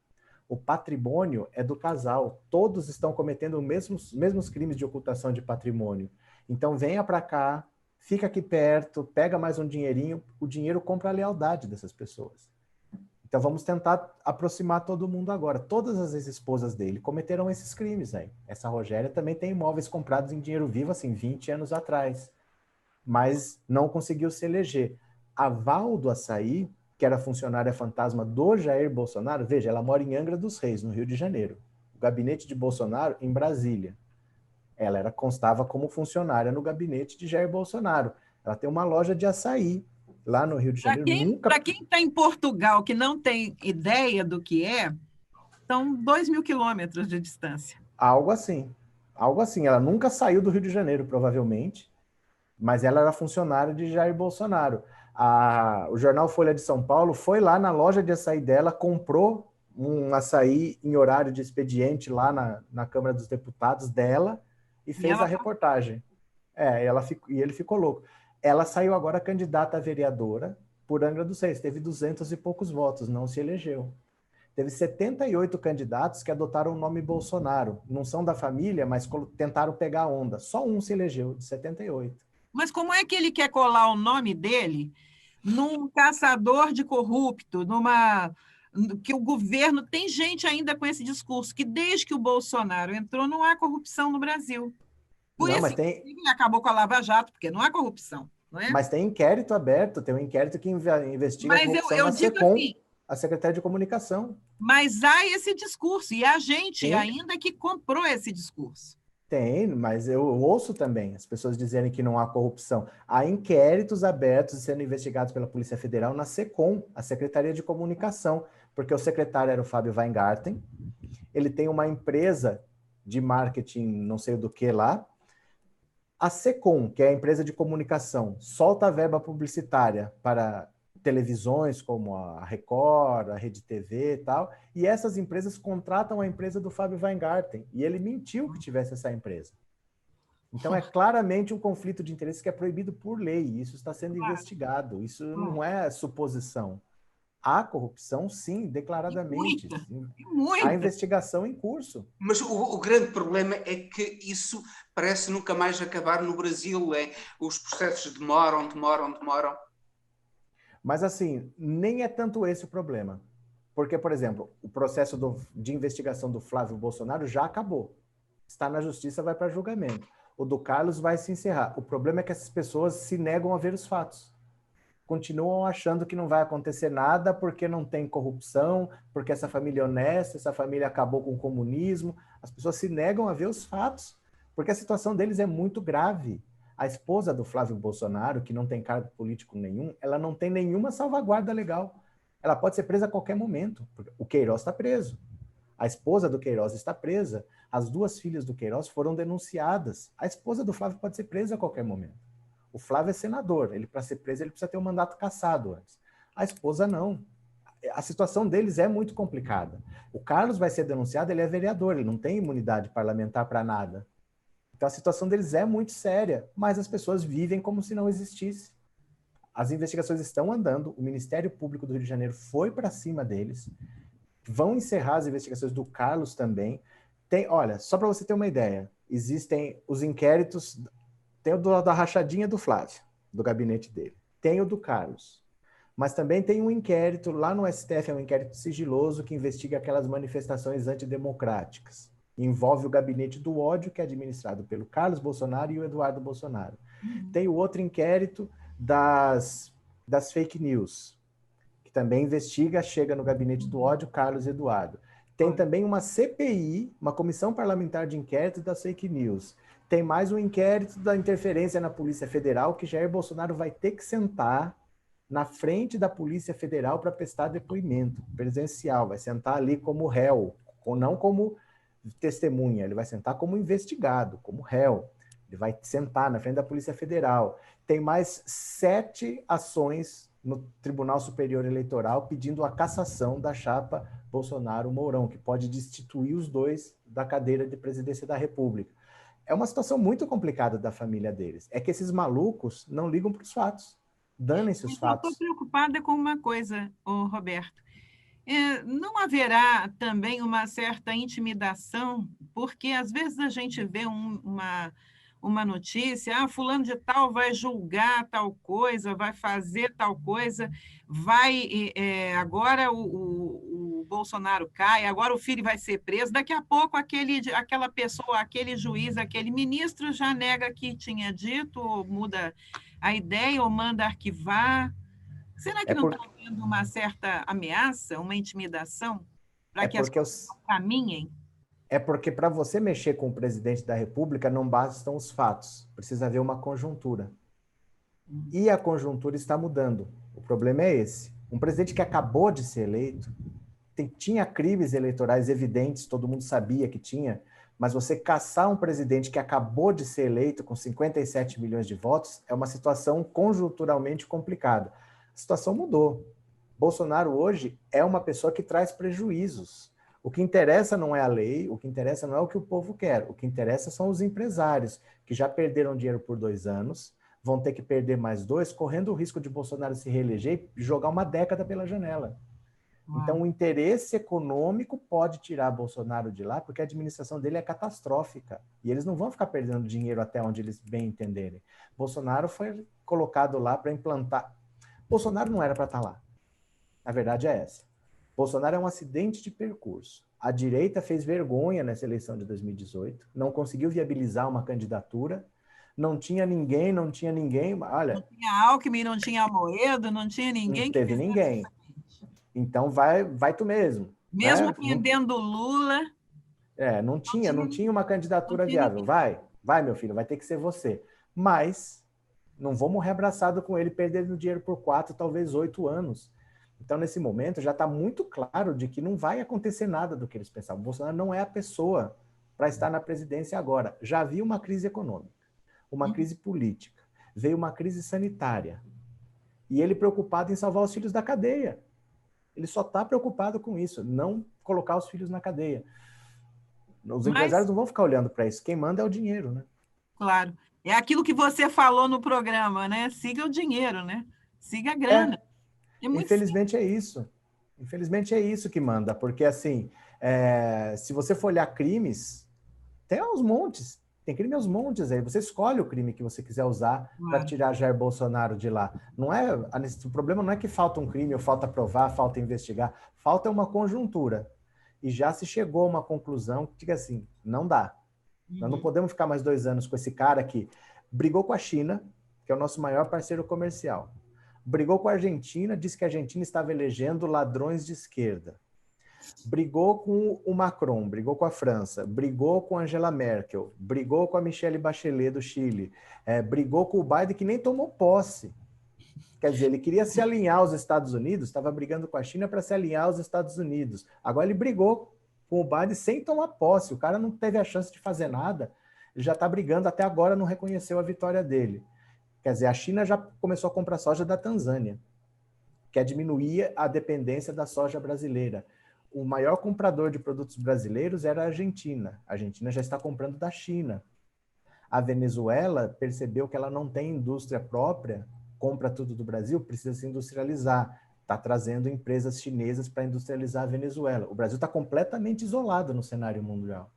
O patrimônio é do casal. Todos estão cometendo os mesmos crimes de ocultação de patrimônio. Então venha para cá, fica aqui perto, pega mais um dinheirinho, o dinheiro compra a lealdade dessas pessoas. Então vamos tentar aproximar todo mundo agora. Todas as ex-esposas dele cometeram esses crimes aí. Essa Rogéria também tem imóveis comprados em dinheiro vivo, assim, 20 anos atrás. Mas não conseguiu se eleger. A Val do Açaí, que era funcionária fantasma do Jair Bolsonaro, veja, ela mora em Angra dos Reis, no Rio de Janeiro. O gabinete de Bolsonaro, em Brasília. Ela constava como funcionária no gabinete de Jair Bolsonaro. Ela tem uma loja de açaí lá no Rio de Janeiro. Para quem está em Portugal, que não tem ideia do que é, são 2.000 quilômetros de distância. Algo assim. Algo assim. Ela nunca saiu do Rio de Janeiro, provavelmente, mas ela era funcionária de Jair Bolsonaro. O jornal Folha de São Paulo foi lá na loja de açaí dela, comprou um açaí em horário de expediente lá na Câmara dos Deputados dela e fez a reportagem. E ele ficou louco. Ela saiu agora candidata a vereadora por Angra dos Reis, teve 200 e poucos votos, não se elegeu. Teve 78 candidatos que adotaram o nome Bolsonaro. Não são da família, mas tentaram pegar a onda. Só um se elegeu, de 78. Mas como é que ele quer colar o nome dele num caçador de corrupto, que o governo... Tem gente ainda com esse discurso, que desde que o Bolsonaro entrou, não há corrupção no Brasil. Por isso ele acabou com a Lava Jato, porque não há corrupção. Não é? Mas tem inquérito aberto, tem um inquérito que investiga a corrupção na SECOM, assim, a Secretaria de Comunicação. Mas há esse discurso, e há gente ainda que comprou esse discurso. Tem, mas eu ouço também as pessoas dizerem que não há corrupção. Há inquéritos abertos sendo investigados pela Polícia Federal na SECOM, a Secretaria de Comunicação, porque o secretário era o Fábio Weingarten, ele tem uma empresa de marketing, não sei do que lá. A SECOM, que é a empresa de comunicação, solta a verba publicitária para televisões como a Record, a Rede TV e tal, e essas empresas contratam a empresa do Fábio Weingarten, e ele mentiu que tivesse essa empresa. Então é claramente um conflito de interesse que é proibido por lei, e isso está sendo investigado, isso não é suposição. Há corrupção, sim, declaradamente. Muita. Há investigação em curso. Mas o grande problema é que isso parece nunca mais acabar no Brasil. Os processos demoram. Mas, assim, nem é tanto esse o problema. Porque, por exemplo, o processo de investigação do Flávio Bolsonaro já acabou. Está na justiça, vai para julgamento. O do Carlos vai se encerrar. O problema é que essas pessoas se negam a ver os fatos. Continuam achando que não vai acontecer nada porque não tem corrupção, porque essa família é honesta, essa família acabou com o comunismo. As pessoas se negam a ver os fatos, porque a situação deles é muito grave. A esposa do Flávio Bolsonaro, que não tem cargo político nenhum, ela não tem nenhuma salvaguarda legal. Ela pode ser presa a qualquer momento. O Queiroz está preso. A esposa do Queiroz está presa. As 2 filhas do Queiroz foram denunciadas. A esposa do Flávio pode ser presa a qualquer momento. O Flávio é senador, ele para ser preso ele precisa ter um mandato cassado antes. A esposa não. A situação deles é muito complicada. O Carlos vai ser denunciado, ele é vereador, ele não tem imunidade parlamentar para nada. Então a situação deles é muito séria, mas as pessoas vivem como se não existisse. As investigações estão andando, o Ministério Público do Rio de Janeiro foi para cima deles, vão encerrar as investigações do Carlos também. Olha, só para você ter uma ideia, existem os inquéritos, tem o da rachadinha do Flávio, do gabinete dele, tem o do Carlos, mas também tem um inquérito lá no STF, é um inquérito sigiloso que investiga aquelas manifestações antidemocráticas. Envolve o gabinete do ódio, que é administrado pelo Carlos Bolsonaro e o Eduardo Bolsonaro. Tem o outro inquérito das fake news, que também investiga, chega no gabinete do ódio, Carlos e Eduardo. Tem também uma CPI, uma comissão parlamentar de inquérito das fake news. Tem mais um inquérito da interferência na Polícia Federal, que Jair Bolsonaro vai ter que sentar na frente da Polícia Federal para prestar depoimento presencial. Vai sentar ali como réu, ou não como testemunha, ele vai sentar como investigado, como réu. Ele vai sentar na frente da Polícia Federal. Tem mais 7 ações no Tribunal Superior Eleitoral pedindo a cassação da chapa Bolsonaro-Mourão, que pode destituir os dois da cadeira de presidência da República. É uma situação muito complicada da família deles. É que esses malucos não ligam para os fatos. Danem-se os fatos. Eu estou preocupada com uma coisa, Roberto. Não haverá também uma certa intimidação, porque às vezes a gente vê uma notícia, fulano de tal vai julgar tal coisa, vai fazer tal coisa, agora o Bolsonaro cai, agora o filho vai ser preso, daqui a pouco aquela pessoa, aquele juiz, aquele ministro já nega que tinha dito, ou muda a ideia, ou manda arquivar. Será que não está havendo uma certa ameaça, uma intimidação, para que as coisas caminhem? É porque para você mexer com o presidente da República não bastam os fatos, precisa haver uma conjuntura. E a conjuntura está mudando. O problema é esse. Um presidente que acabou de ser eleito, tinha crimes eleitorais evidentes, todo mundo sabia que tinha, mas você caçar um presidente que acabou de ser eleito com 57 milhões de votos é uma situação conjunturalmente complicada. A situação mudou. Bolsonaro hoje é uma pessoa que traz prejuízos. O que interessa não é a lei, o que interessa não é o que o povo quer, o que interessa são os empresários, que já perderam dinheiro por 2 anos, vão ter que perder mais 2, correndo o risco de Bolsonaro se reeleger e jogar uma década pela janela. Então, o interesse econômico pode tirar Bolsonaro de lá, porque a administração dele é catastrófica. E eles não vão ficar perdendo dinheiro até onde eles bem entenderem. Bolsonaro foi colocado lá para implantar... Bolsonaro não era para estar lá. A verdade é essa. Bolsonaro é um acidente de percurso. A direita fez vergonha nessa eleição de 2018, não conseguiu viabilizar uma candidatura, não tinha ninguém, olha... Não tinha Alckmin, não tinha Amoedo, não tinha ninguém. Não teve ninguém. Então vai tu mesmo. Mesmo né? prendendo Lula... Não tinha uma candidatura viável. Vai, meu filho, vai ter que ser você. Mas não vou morrer abraçado com ele, perdendo dinheiro por 4, talvez 8 anos. Então, nesse momento, já está muito claro de que não vai acontecer nada do que eles pensavam. O Bolsonaro não é a pessoa para estar na presidência agora. Já havia uma crise econômica, uma crise política, veio uma crise sanitária. E ele preocupado em salvar os filhos da cadeia. Ele só está preocupado com isso, não colocar os filhos na cadeia. Os empresários não vão ficar olhando para isso. Quem manda é o dinheiro, né? Claro. É aquilo que você falou no programa, né? Siga o dinheiro, né? Siga a grana. Infelizmente é isso. Infelizmente é isso que manda, porque assim, se você for olhar crimes, tem aos montes, tem crime aos montes aí. Você escolhe o crime que você quiser usar para tirar Jair Bolsonaro de lá. O problema não é que falta um crime, ou falta provar, falta investigar, falta uma conjuntura. E já se chegou a uma conclusão que diga assim, não dá. Nós não podemos ficar mais 2 anos com esse cara que brigou com a China, que é o nosso maior parceiro comercial. Brigou com a Argentina, disse que a Argentina estava elegendo ladrões de esquerda. Brigou com o Macron, brigou com a França, brigou com a Angela Merkel, brigou com a Michelle Bachelet do Chile, brigou com o Biden, que nem tomou posse. Quer dizer, ele queria se alinhar aos Estados Unidos, estava brigando com a China para se alinhar aos Estados Unidos. Agora ele brigou com o Biden sem tomar posse. O cara não teve a chance de fazer nada, ele já está brigando, até agora não reconheceu a vitória dele. Quer dizer, a China já começou a comprar soja da Tanzânia, quer diminuir a dependência da soja brasileira. O maior comprador de produtos brasileiros era a Argentina. A Argentina já está comprando da China. A Venezuela percebeu que ela não tem indústria própria, compra tudo do Brasil, precisa se industrializar. Está trazendo empresas chinesas para industrializar a Venezuela. O Brasil está completamente isolado no cenário mundial.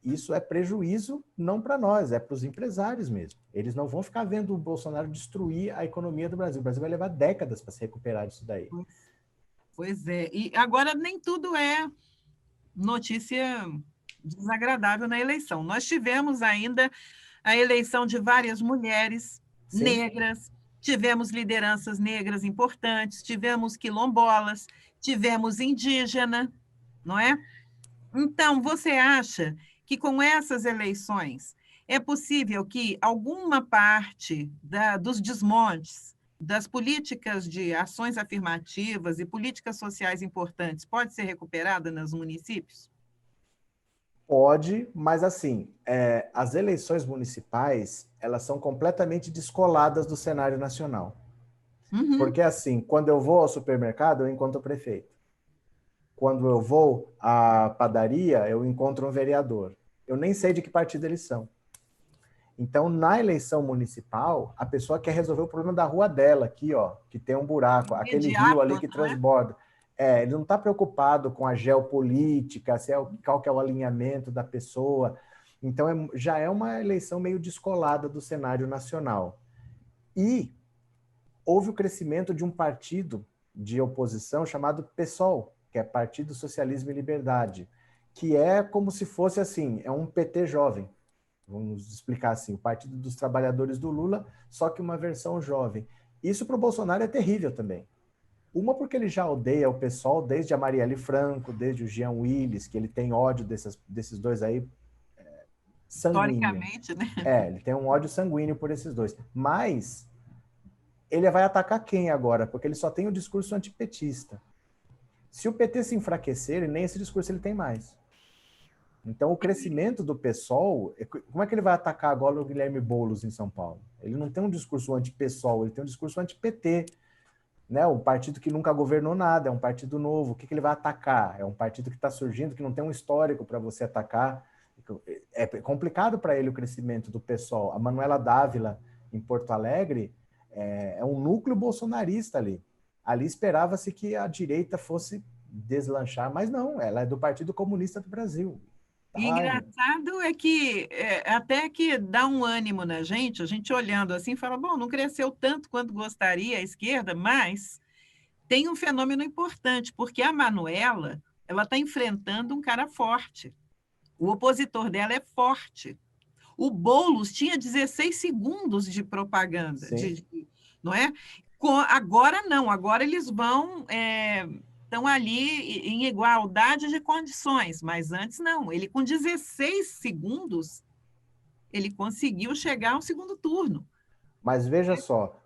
Isso é prejuízo não para nós, é para os empresários mesmo. Eles não vão ficar vendo o Bolsonaro destruir a economia do Brasil. O Brasil vai levar décadas para se recuperar disso daí. Pois é. E agora nem tudo é notícia desagradável na eleição. Nós tivemos ainda a eleição de várias mulheres negras, tivemos lideranças negras importantes, tivemos quilombolas, tivemos indígena, não é? Então, você acha que com essas eleições é possível que alguma parte dos desmontes das políticas de ações afirmativas e políticas sociais importantes pode ser recuperada nos municípios? Pode, mas assim, as eleições municipais, elas são completamente descoladas do cenário nacional. Uhum. Porque assim, quando eu vou ao supermercado, eu encontro o prefeito. Quando eu vou à padaria, eu encontro um vereador. Eu nem sei de que partido eles são. Então, na eleição municipal, a pessoa quer resolver o problema da rua dela, aqui, ó, que tem um buraco, aquele rio ali que transborda. Ele não está preocupado com a geopolítica, qual que é o alinhamento da pessoa. Então, já é uma eleição meio descolada do cenário nacional. E houve o crescimento de um partido de oposição chamado PSOL, que é Partido Socialismo e Liberdade, que é como se fosse assim, é um PT jovem. Vamos explicar assim, o Partido dos Trabalhadores do Lula, só que uma versão jovem. Isso para o Bolsonaro é terrível também. Uma porque ele já odeia o PSOL desde a Marielle Franco, desde o Jean Willis, que ele tem ódio desses dois aí sanguíneo. Historicamente, né? Ele tem um ódio sanguíneo por esses dois. Mas ele vai atacar quem agora? Porque ele só tem o discurso antipetista. Se o PT se enfraquecer, nem esse discurso ele tem mais. Então, o crescimento do PSOL, como é que ele vai atacar agora o Guilherme Boulos em São Paulo? Ele não tem um discurso anti-PSOL, ele tem um discurso anti-PT. Né? Um partido que nunca governou nada, é um partido novo. O que ele vai atacar? É um partido que está surgindo, que não tem um histórico para você atacar. É complicado para ele o crescimento do PSOL. A Manuela Dávila, em Porto Alegre, é um núcleo bolsonarista ali. Ali esperava-se que a direita fosse deslanchar, mas não, ela é do Partido Comunista do Brasil. E engraçado é que até que dá um ânimo na gente, a gente olhando assim fala, bom, não cresceu tanto quanto gostaria a esquerda, mas tem um fenômeno importante, porque a Manuela, ela está enfrentando um cara forte. O opositor dela é forte. O Boulos tinha 16 segundos de propaganda, não é? Agora não, agora eles vão... estão ali em igualdade de condições, mas antes não. Ele, com 16 segundos, ele conseguiu chegar ao segundo turno. Mas veja só,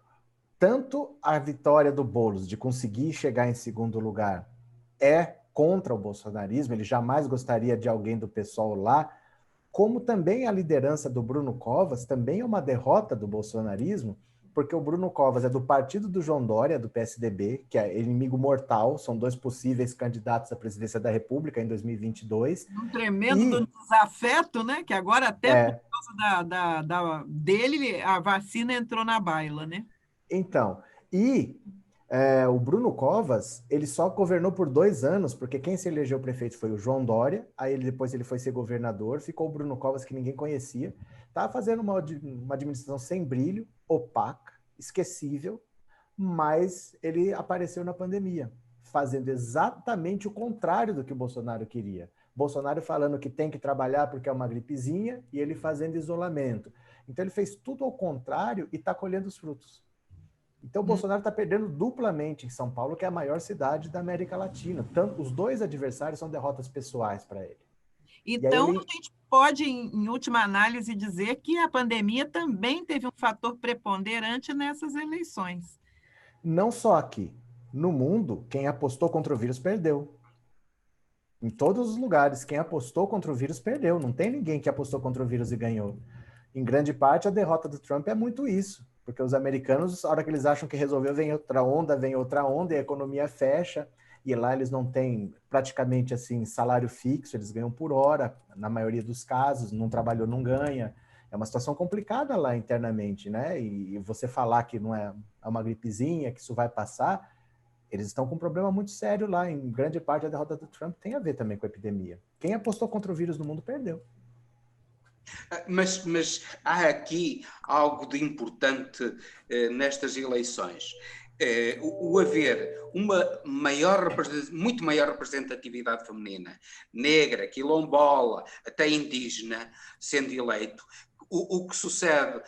tanto a vitória do Boulos de conseguir chegar em segundo lugar é contra o bolsonarismo, ele jamais gostaria de alguém do PSOL lá, como também a liderança do Bruno Covas também é uma derrota do bolsonarismo, porque o Bruno Covas é do partido do João Dória, do PSDB, que é inimigo mortal, são dois possíveis candidatos à presidência da República em 2022. Um tremendo desafeto, né? Que agora até por causa dele, a vacina entrou na baila, né? Então, o Bruno Covas, ele só governou por 2 anos, porque quem se elegeu prefeito foi o João Dória, aí depois ele foi ser governador, ficou o Bruno Covas, que ninguém conhecia, estava fazendo uma administração sem brilho, opaca, esquecível, mas ele apareceu na pandemia, fazendo exatamente o contrário do que o Bolsonaro queria. Bolsonaro falando que tem que trabalhar porque é uma gripezinha, e ele fazendo isolamento. Então ele fez tudo ao contrário e está colhendo os frutos. Então, o Bolsonaro está perdendo duplamente em São Paulo, que é a maior cidade da América Latina. Tanto, os dois adversários são derrotas pessoais para ele. Então, a gente pode, em última análise, dizer que a pandemia também teve um fator preponderante nessas eleições. Não só aqui. No mundo, quem apostou contra o vírus perdeu. Em todos os lugares, quem apostou contra o vírus perdeu. Não tem ninguém que apostou contra o vírus e ganhou. Em grande parte, a derrota do Trump é muito isso. Porque os americanos, a hora que eles acham que resolveu, vem outra onda, e a economia fecha, e lá eles não têm praticamente assim salário fixo, eles ganham por hora, na maioria dos casos, não trabalhou, não ganha. É uma situação complicada lá internamente, né? E você falar que não é uma gripezinha, que isso vai passar, eles estão com um problema muito sério lá. Em grande parte, a derrota do Trump tem a ver também com a epidemia. Quem apostou contra o vírus no mundo perdeu. Mas há aqui algo de importante nestas eleições. O haver uma muito maior representatividade feminina, negra, quilombola, até indígena, sendo eleito, o que sucede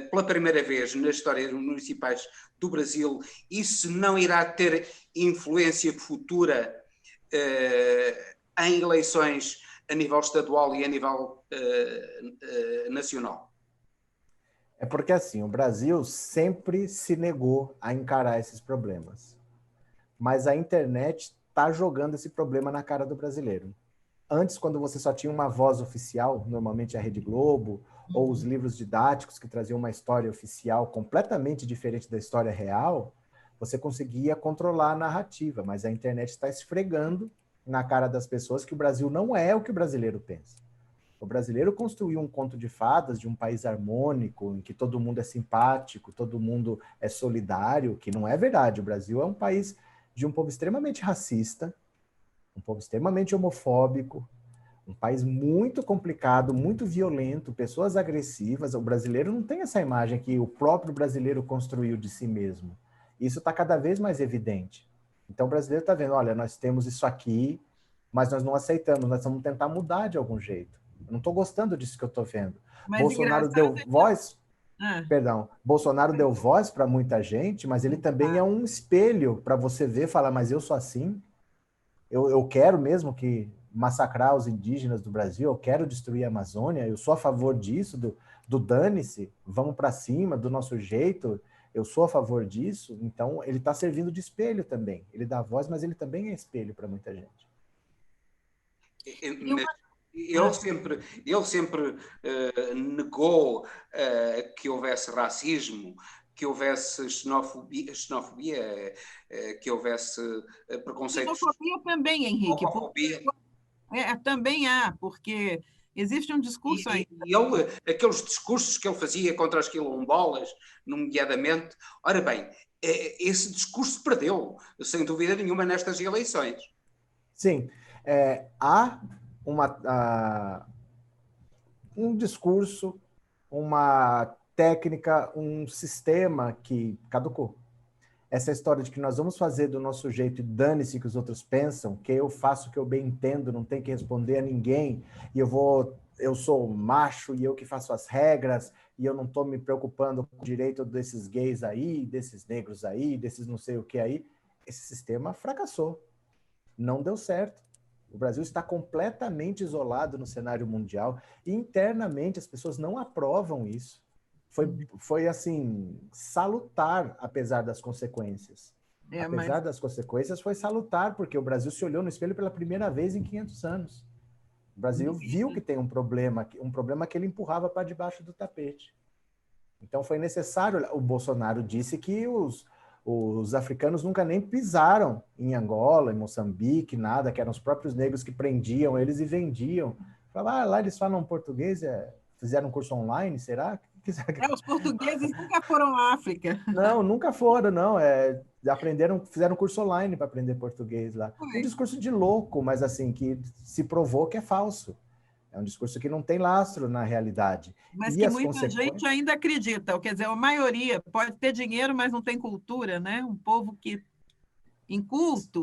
pela primeira vez na história dos municipais do Brasil, isso não irá ter influência futura em eleições a nível estadual e a nível nacional? É porque, assim, o Brasil sempre se negou a encarar esses problemas. Mas a internet está jogando esse problema na cara do brasileiro. Antes, quando você só tinha uma voz oficial, normalmente a Rede Globo, ou os livros didáticos que traziam uma história oficial completamente diferente da história real, você conseguia controlar a narrativa, mas a internet está esfregando na cara das pessoas que o Brasil não é o que o brasileiro pensa. O brasileiro construiu um conto de fadas de um país harmônico, em que todo mundo é simpático, todo mundo é solidário, que não é verdade. O Brasil é um país de um povo extremamente racista, um povo extremamente homofóbico, um país muito complicado, muito violento, pessoas agressivas. O brasileiro não tem essa imagem que o próprio brasileiro construiu de si mesmo. Isso está cada vez mais evidente. Então o brasileiro está vendo, olha, nós temos isso aqui, mas nós não aceitamos, nós vamos tentar mudar de algum jeito. Eu não estou gostando disso que eu estou vendo. Mas Bolsonaro deu voz... Bolsonaro deu voz para muita gente, mas ele também é um espelho para você ver e falar, mas eu sou assim, eu quero mesmo que massacrar os indígenas do Brasil, eu quero destruir a Amazônia, eu sou a favor disso, do dane-se, vamos para cima, do nosso jeito, eu sou a favor disso. Então ele está servindo de espelho também. Ele dá voz, mas ele também é espelho para muita gente. Ele sempre negou que houvesse racismo, que houvesse xenofobia, que houvesse preconceitos. Xenofobia também, Henrique. Homofobia. Também há, porque existe um discurso aí. E ele, aqueles discursos que ele fazia contra as quilombolas, nomeadamente, ora bem, esse discurso perdeu, sem dúvida nenhuma, nestas eleições. Sim, há um discurso, uma técnica, um sistema que caducou. Essa história de que nós vamos fazer do nosso jeito e dane-se que os outros pensam, que eu faço o que eu bem entendo, não tenho que responder a ninguém, e eu sou macho e eu que faço as regras, e eu não estou me preocupando com o direito desses gays aí, desses negros aí, desses não sei o que aí. Esse sistema fracassou. Não deu certo. O Brasil está completamente isolado no cenário mundial e internamente as pessoas não aprovam isso. Foi assim, salutar, apesar das consequências. Apesar das consequências, foi salutar, porque o Brasil se olhou no espelho pela primeira vez em 500 anos. O Brasil viu que tem um problema que ele empurrava para debaixo do tapete. Então foi necessário. O Bolsonaro disse que os africanos nunca nem pisaram em Angola, em Moçambique, nada, que eram os próprios negros que prendiam eles e vendiam. Falaram, lá eles falam português, fizeram um curso online, será? Os portugueses nunca foram à África. Não, nunca foram, não. Fizeram curso online para aprender português lá. Um discurso de louco, mas assim, que se provou que é falso. É um discurso que não tem lastro na realidade. Mas que muita gente ainda acredita. Quer dizer, a maioria pode ter dinheiro, mas não tem cultura, né? Um povo que inculto,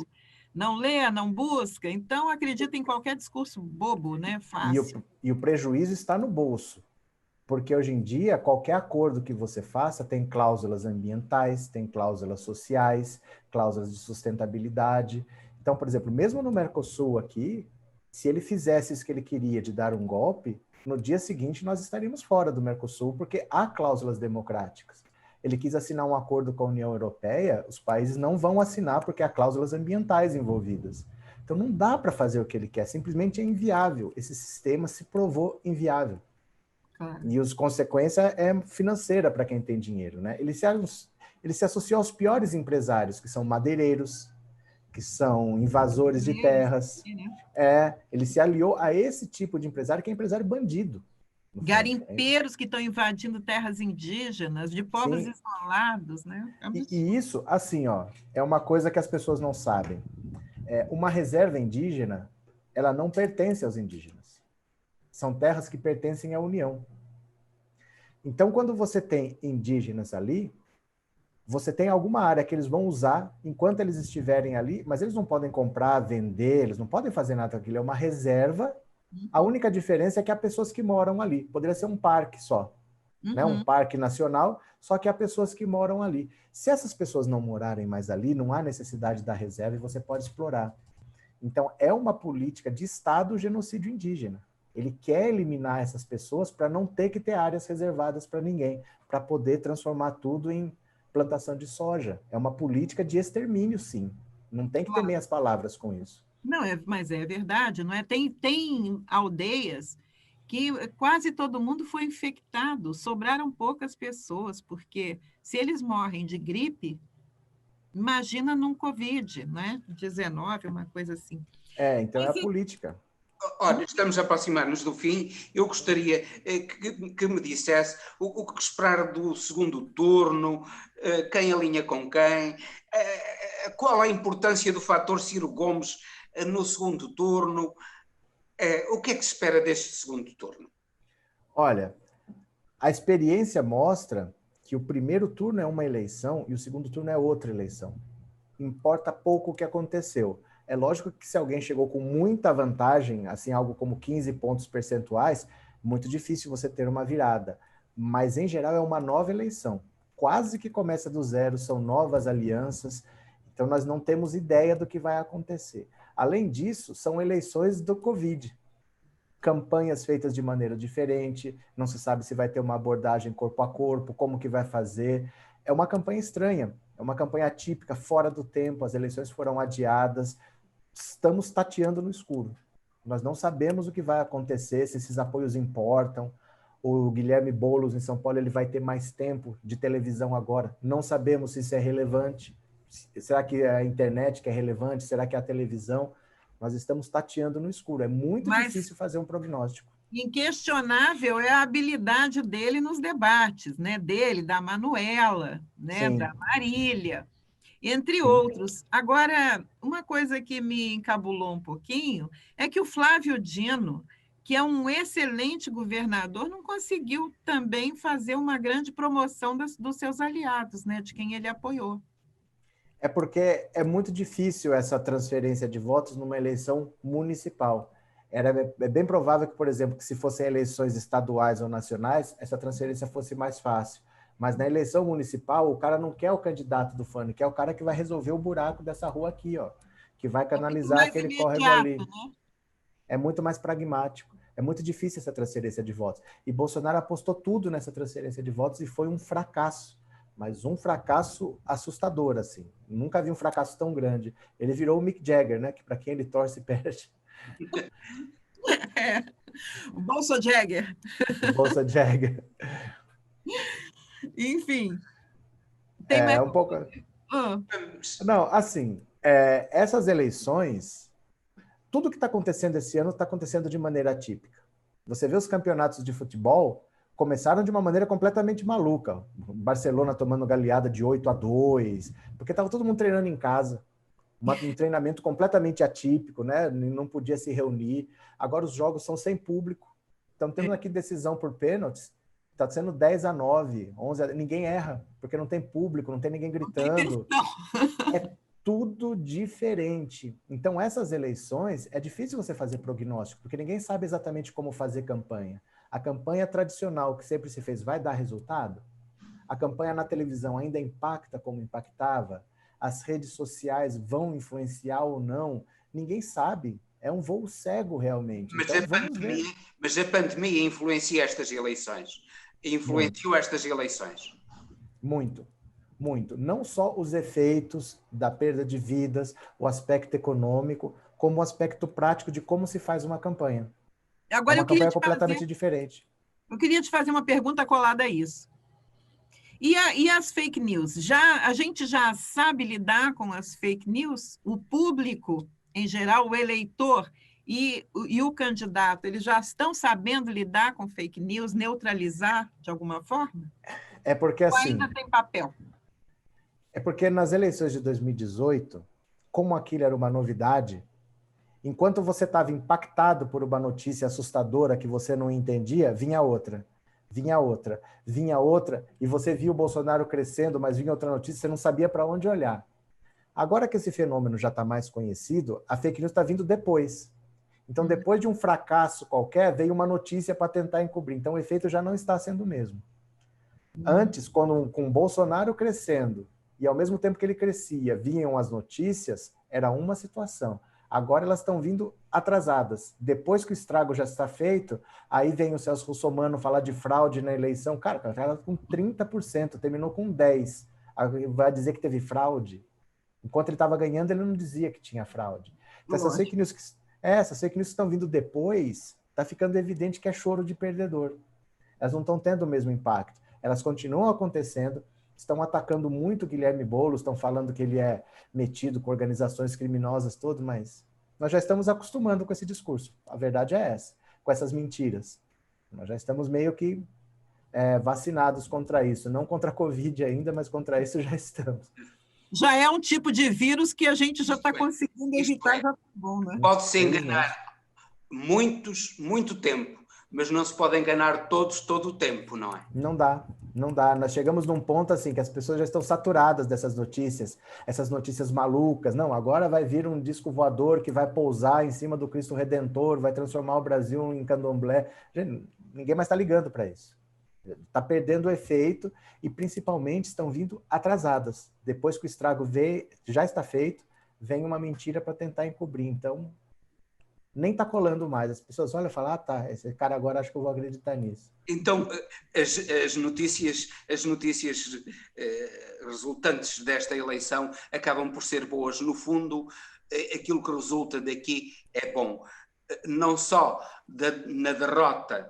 não lê, não busca, então acredita em qualquer discurso bobo, né? Fácil. E o prejuízo está no bolso. Porque hoje em dia, qualquer acordo que você faça tem cláusulas ambientais, tem cláusulas sociais, cláusulas de sustentabilidade. Então, por exemplo, mesmo no Mercosul aqui, se ele fizesse isso que ele queria de dar um golpe, no dia seguinte nós estaríamos fora do Mercosul, porque há cláusulas democráticas. Ele quis assinar um acordo com a União Europeia, os países não vão assinar porque há cláusulas ambientais envolvidas. Então não dá para fazer o que ele quer, simplesmente é inviável. Esse sistema se provou inviável. Claro. E a consequência é financeira para quem tem dinheiro, né? Ele se associou aos piores empresários, que são madeireiros, que são invasores de terras. Ele se aliou a esse tipo de empresário, que é empresário bandido. Garimpeiros que estão invadindo terras indígenas, de povos Sim. isolados, né? E isso, assim, ó, é uma coisa que as pessoas não sabem. Uma reserva indígena, ela não pertence aos indígenas. São terras que pertencem à União. Então, quando você tem indígenas ali, você tem alguma área que eles vão usar enquanto eles estiverem ali, mas eles não podem comprar, vender, eles não podem fazer nada daquilo. É uma reserva. A única diferença é que há pessoas que moram ali. Poderia ser um parque só, né? Um parque nacional, só que há pessoas que moram ali. Se essas pessoas não morarem mais ali, não há necessidade da reserva e você pode explorar. Então, é uma política de Estado o genocídio indígena. Ele quer eliminar essas pessoas para não ter que ter áreas reservadas para ninguém, para poder transformar tudo em plantação de soja. É uma política de extermínio, sim. Não tem que ter meias palavras com isso. Não, mas é verdade, não é? Tem aldeias que quase todo mundo foi infectado, sobraram poucas pessoas, porque se eles morrem de gripe, imagina num Covid, né? 19, uma coisa assim. Então é a política. Olha, estamos a aproximar-nos do fim. Eu gostaria que me dissesse o que esperar do segundo turno, quem alinha com quem, qual a importância do fator Ciro Gomes no segundo turno, o que é que se espera deste segundo turno? Olha, a experiência mostra que o primeiro turno é uma eleição e o segundo turno é outra eleição. Importa pouco o que aconteceu. É lógico que se alguém chegou com muita vantagem, assim, algo como 15 pontos percentuais, muito difícil você ter uma virada. Mas, em geral, é uma nova eleição. Quase que começa do zero, são novas alianças. Então, nós não temos ideia do que vai acontecer. Além disso, são eleições do Covid. Campanhas feitas de maneira diferente, não se sabe se vai ter uma abordagem corpo a corpo, como que vai fazer. É uma campanha estranha, é uma campanha atípica, fora do tempo, as eleições foram adiadas. Estamos tateando no escuro. Nós não sabemos o que vai acontecer, se esses apoios importam. O Guilherme Boulos, em São Paulo, ele vai ter mais tempo de televisão agora. Não sabemos se isso é relevante. Será que é a internet que é relevante? Será que é a televisão? Nós estamos tateando no escuro. É muito difícil fazer um prognóstico. Inquestionável é a habilidade dele nos debates, né? Dele, da Manuela, né? Da Marília, entre outros. Agora, uma coisa que me encabulou um pouquinho é que o Flávio Dino, que é um excelente governador, não conseguiu também fazer uma grande promoção dos seus aliados, né? De quem ele apoiou. É porque é muito difícil essa transferência de votos numa eleição municipal. É bem provável que, por exemplo, que se fossem eleições estaduais ou nacionais, essa transferência fosse mais fácil. Mas na eleição municipal, o cara não quer o candidato do fã, quer o cara que vai resolver o buraco dessa rua aqui, ó, que vai canalizar aquele córrego ali. Né? É muito mais pragmático. É muito difícil essa transferência de votos. E Bolsonaro apostou tudo nessa transferência de votos e foi um fracasso. Mas um fracasso assustador, assim. Nunca vi um fracasso tão grande. Ele virou o Mick Jagger, né? Que para quem ele torce, perde. O Bolsa Jagger. O Bolsa Jagger. Enfim. Tem mais... um pouco... Não, assim, essas eleições, tudo que está acontecendo esse ano está acontecendo de maneira atípica. Você vê os campeonatos de futebol começaram de uma maneira completamente maluca. Barcelona tomando goleada de 8-2, porque estava todo mundo treinando em casa. Um treinamento completamente atípico, né? Não podia se reunir. Agora os jogos são sem público. Estamos tendo aqui decisão por pênaltis. Está sendo 10-9, 11, ninguém erra, porque não tem público, não tem ninguém gritando. É tudo diferente. Então, essas eleições, é difícil você fazer prognóstico, porque ninguém sabe exatamente como fazer campanha. A campanha tradicional que sempre se fez vai dar resultado? A campanha na televisão ainda impacta como impactava? As redes sociais vão influenciar ou não? Ninguém sabe. É um voo cego, realmente. Mas a pandemia influencia estas eleições. Influenciou estas eleições. Muito, muito. Não só os efeitos da perda de vidas, o aspecto econômico, como o aspecto prático de como se faz uma campanha. Agora, uma campanha completamente diferente. Eu queria te fazer uma pergunta colada a isso. E as fake news? A gente já sabe lidar com as fake news? O público, em geral, o eleitor e o candidato, eles já estão sabendo lidar com fake news, neutralizar de alguma forma? É porque, Ou assim, ainda tem papel? é porque nas eleições de 2018, como aquilo era uma novidade, enquanto você estava impactado por uma notícia assustadora que você não entendia, vinha outra, vinha outra, vinha outra, e você via o Bolsonaro crescendo, mas vinha outra notícia, você não sabia para onde olhar. Agora que esse fenômeno já está mais conhecido, a fake news está vindo depois. Então, depois de um fracasso qualquer, veio uma notícia para tentar encobrir. Então, o efeito já não está sendo o mesmo. Antes, com o Bolsonaro crescendo, e ao mesmo tempo que ele crescia, vinham as notícias, era uma situação. Agora elas estão vindo atrasadas. Depois que o estrago já está feito, aí vem o Celso Russomano falar de fraude na eleição. Cara, o cara com 30%, terminou com 10%. Vai dizer que teve fraude? Enquanto ele estava ganhando, ele não dizia que tinha fraude. Então, essas fake news que estão vindo depois, está ficando evidente que é choro de perdedor. Elas não estão tendo o mesmo impacto. Elas continuam acontecendo, estão atacando muito o Guilherme Boulos, estão falando que ele é metido com organizações criminosas, tudo, mas nós já estamos acostumando com esse discurso. A verdade é essa, com essas mentiras. Nós já estamos meio que vacinados contra isso. Não contra a Covid ainda, mas contra isso já estamos. Já é um tipo de vírus que a gente já está conseguindo evitar, já tá bom, né? Pode-se enganar muitos, muito tempo, mas não se pode enganar todos todo o tempo, não é? Não dá, não dá. Nós chegamos num ponto assim que as pessoas já estão saturadas dessas notícias, essas notícias malucas. Não, agora vai vir um disco voador que vai pousar em cima do Cristo Redentor, vai transformar o Brasil em candomblé. Gente, ninguém mais está ligando para isso. Está perdendo o efeito e, principalmente, estão vindo atrasadas. Depois que o estrago já está feito, vem uma mentira para tentar encobrir. Então, nem está colando mais. As pessoas olham e falam, tá, esse cara agora acho que eu vou acreditar nisso. Então, as notícias resultantes desta eleição acabam por ser boas. No fundo, aquilo que resulta daqui é bom. Não só na derrota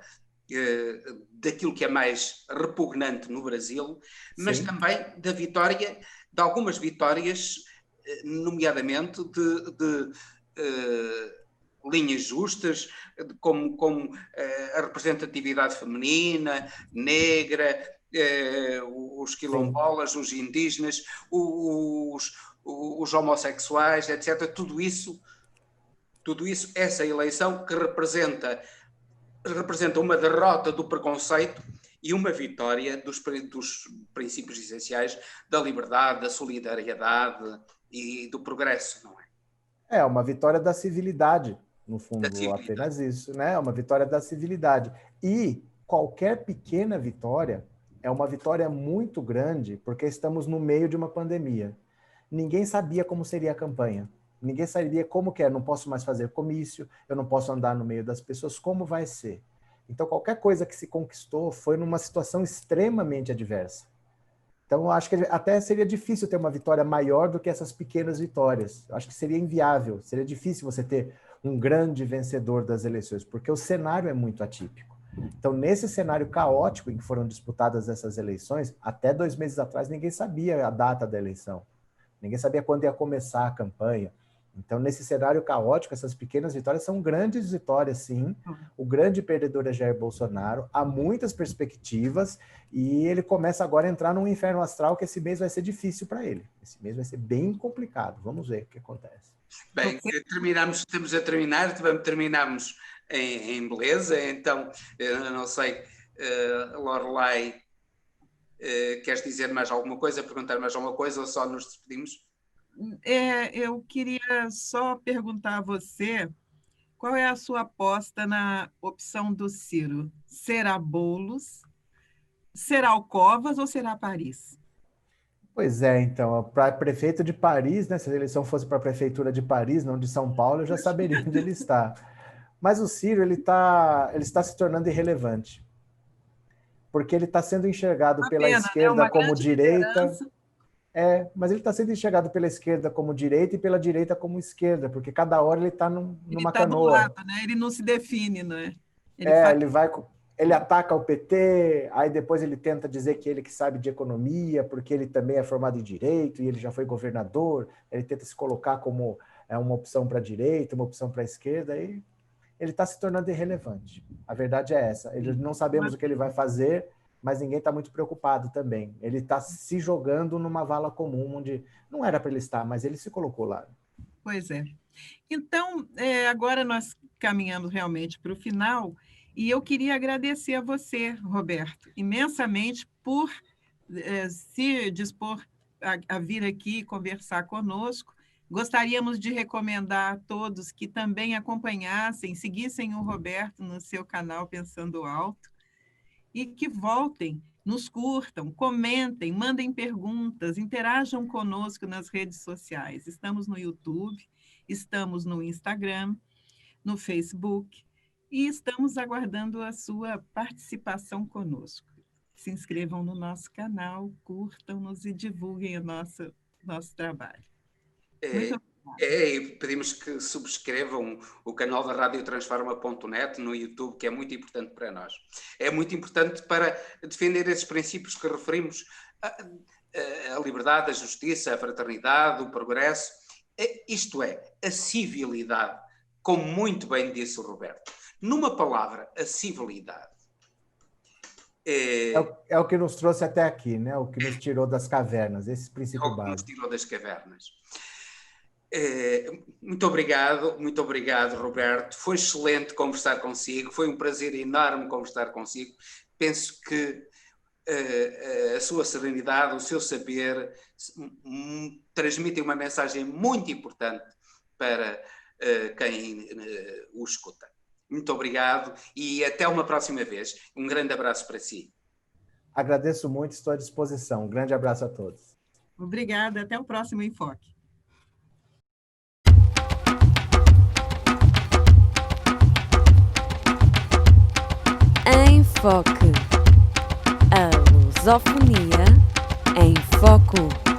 daquilo que é mais repugnante no Brasil, mas Sim. também da vitória, de algumas vitórias, nomeadamente de linhas justas, como a representatividade feminina, negra, os quilombolas, os indígenas, os homossexuais, etc. Tudo isso, essa eleição que representa uma derrota do preconceito e uma vitória dos princípios essenciais da liberdade, da solidariedade e do progresso, não é? É uma vitória da civilidade, no fundo, apenas isso, né? É uma vitória da civilidade. E qualquer pequena vitória é uma vitória muito grande, porque estamos no meio de uma pandemia. Ninguém sabia como seria a campanha. Ninguém sabia como que é. Não posso mais fazer comício, eu não posso andar no meio das pessoas. Como vai ser? Então, qualquer coisa que se conquistou foi numa situação extremamente adversa. Então, eu acho que até seria difícil ter uma vitória maior do que essas pequenas vitórias. Eu acho que seria inviável, seria difícil você ter um grande vencedor das eleições, porque o cenário é muito atípico. Então, nesse cenário caótico em que foram disputadas essas eleições, até 2 meses atrás, ninguém sabia a data da eleição. Ninguém sabia quando ia começar a campanha. Então, nesse cenário caótico, essas pequenas vitórias são grandes vitórias, sim. O grande perdedor é Jair Bolsonaro. Há muitas perspectivas e ele começa agora a entrar num inferno astral que esse mês vai ser difícil para ele. Esse mês vai ser bem complicado. Vamos ver o que acontece. Bem, estamos a terminar, terminamos em beleza. Então, eu não sei, Lorelai, queres dizer mais alguma coisa, perguntar mais alguma coisa ou só nos despedimos? Eu queria só perguntar a você qual é a sua aposta na opção do Ciro? Será Boulos, será o Covas ou será Paris? Pois é, então, para prefeito de Paris, né, se a eleição fosse para a prefeitura de Paris, não de São Paulo, eu já saberia onde ele está. Mas o Ciro, ele está se tornando irrelevante. Porque ele está sendo enxergado pela esquerda como direita. Mas ele está sendo enxergado pela esquerda como direita e pela direita como esquerda, porque cada hora ele está numa canoa. Do lado, né? Ele não se define, né? ele ataca o PT, aí depois ele tenta dizer que ele que sabe de economia, porque ele também é formado em direito e ele já foi governador, ele tenta se colocar como uma opção para a direita, uma opção para a esquerda, e ele está se tornando irrelevante. A verdade é essa. Não sabemos o que ele vai fazer, mas ninguém está muito preocupado também. Ele está se jogando numa vala comum, onde não era para ele estar, mas ele se colocou lá. Pois é. Então, agora nós caminhamos realmente para o final, e eu queria agradecer a você, Roberto, imensamente por se dispor a vir aqui conversar conosco. Gostaríamos de recomendar a todos que também acompanhassem, seguissem o Roberto no seu canal Pensando Alto, e que voltem, nos curtam, comentem, mandem perguntas, interajam conosco nas redes sociais. Estamos no YouTube, estamos no Instagram, no Facebook, e estamos aguardando a sua participação conosco. Se inscrevam no nosso canal, curtam-nos e divulguem o nosso trabalho. Muito obrigada. E pedimos que subscrevam o canal da radiotransforma.net no YouTube, que é muito importante para nós. É muito importante para defender esses princípios que referimos, a liberdade, a justiça, a fraternidade, o progresso, isto é, a civilidade, como muito bem disse o Roberto. Numa palavra, a civilidade. É o que nos trouxe até aqui, né? O que nos tirou das cavernas, esse princípio básico. É o que nos tirou das cavernas. Muito obrigado, Roberto. Foi excelente conversar consigo, foi um prazer enorme conversar consigo. Penso que a sua serenidade, o seu saber transmitem uma mensagem muito importante para quem o escuta. Muito obrigado e até uma próxima vez. Um grande abraço para si. Agradeço muito, estou à disposição. Um grande abraço a todos. Obrigada, até o próximo Enfoque. Enfoque. A lusofonia em foco.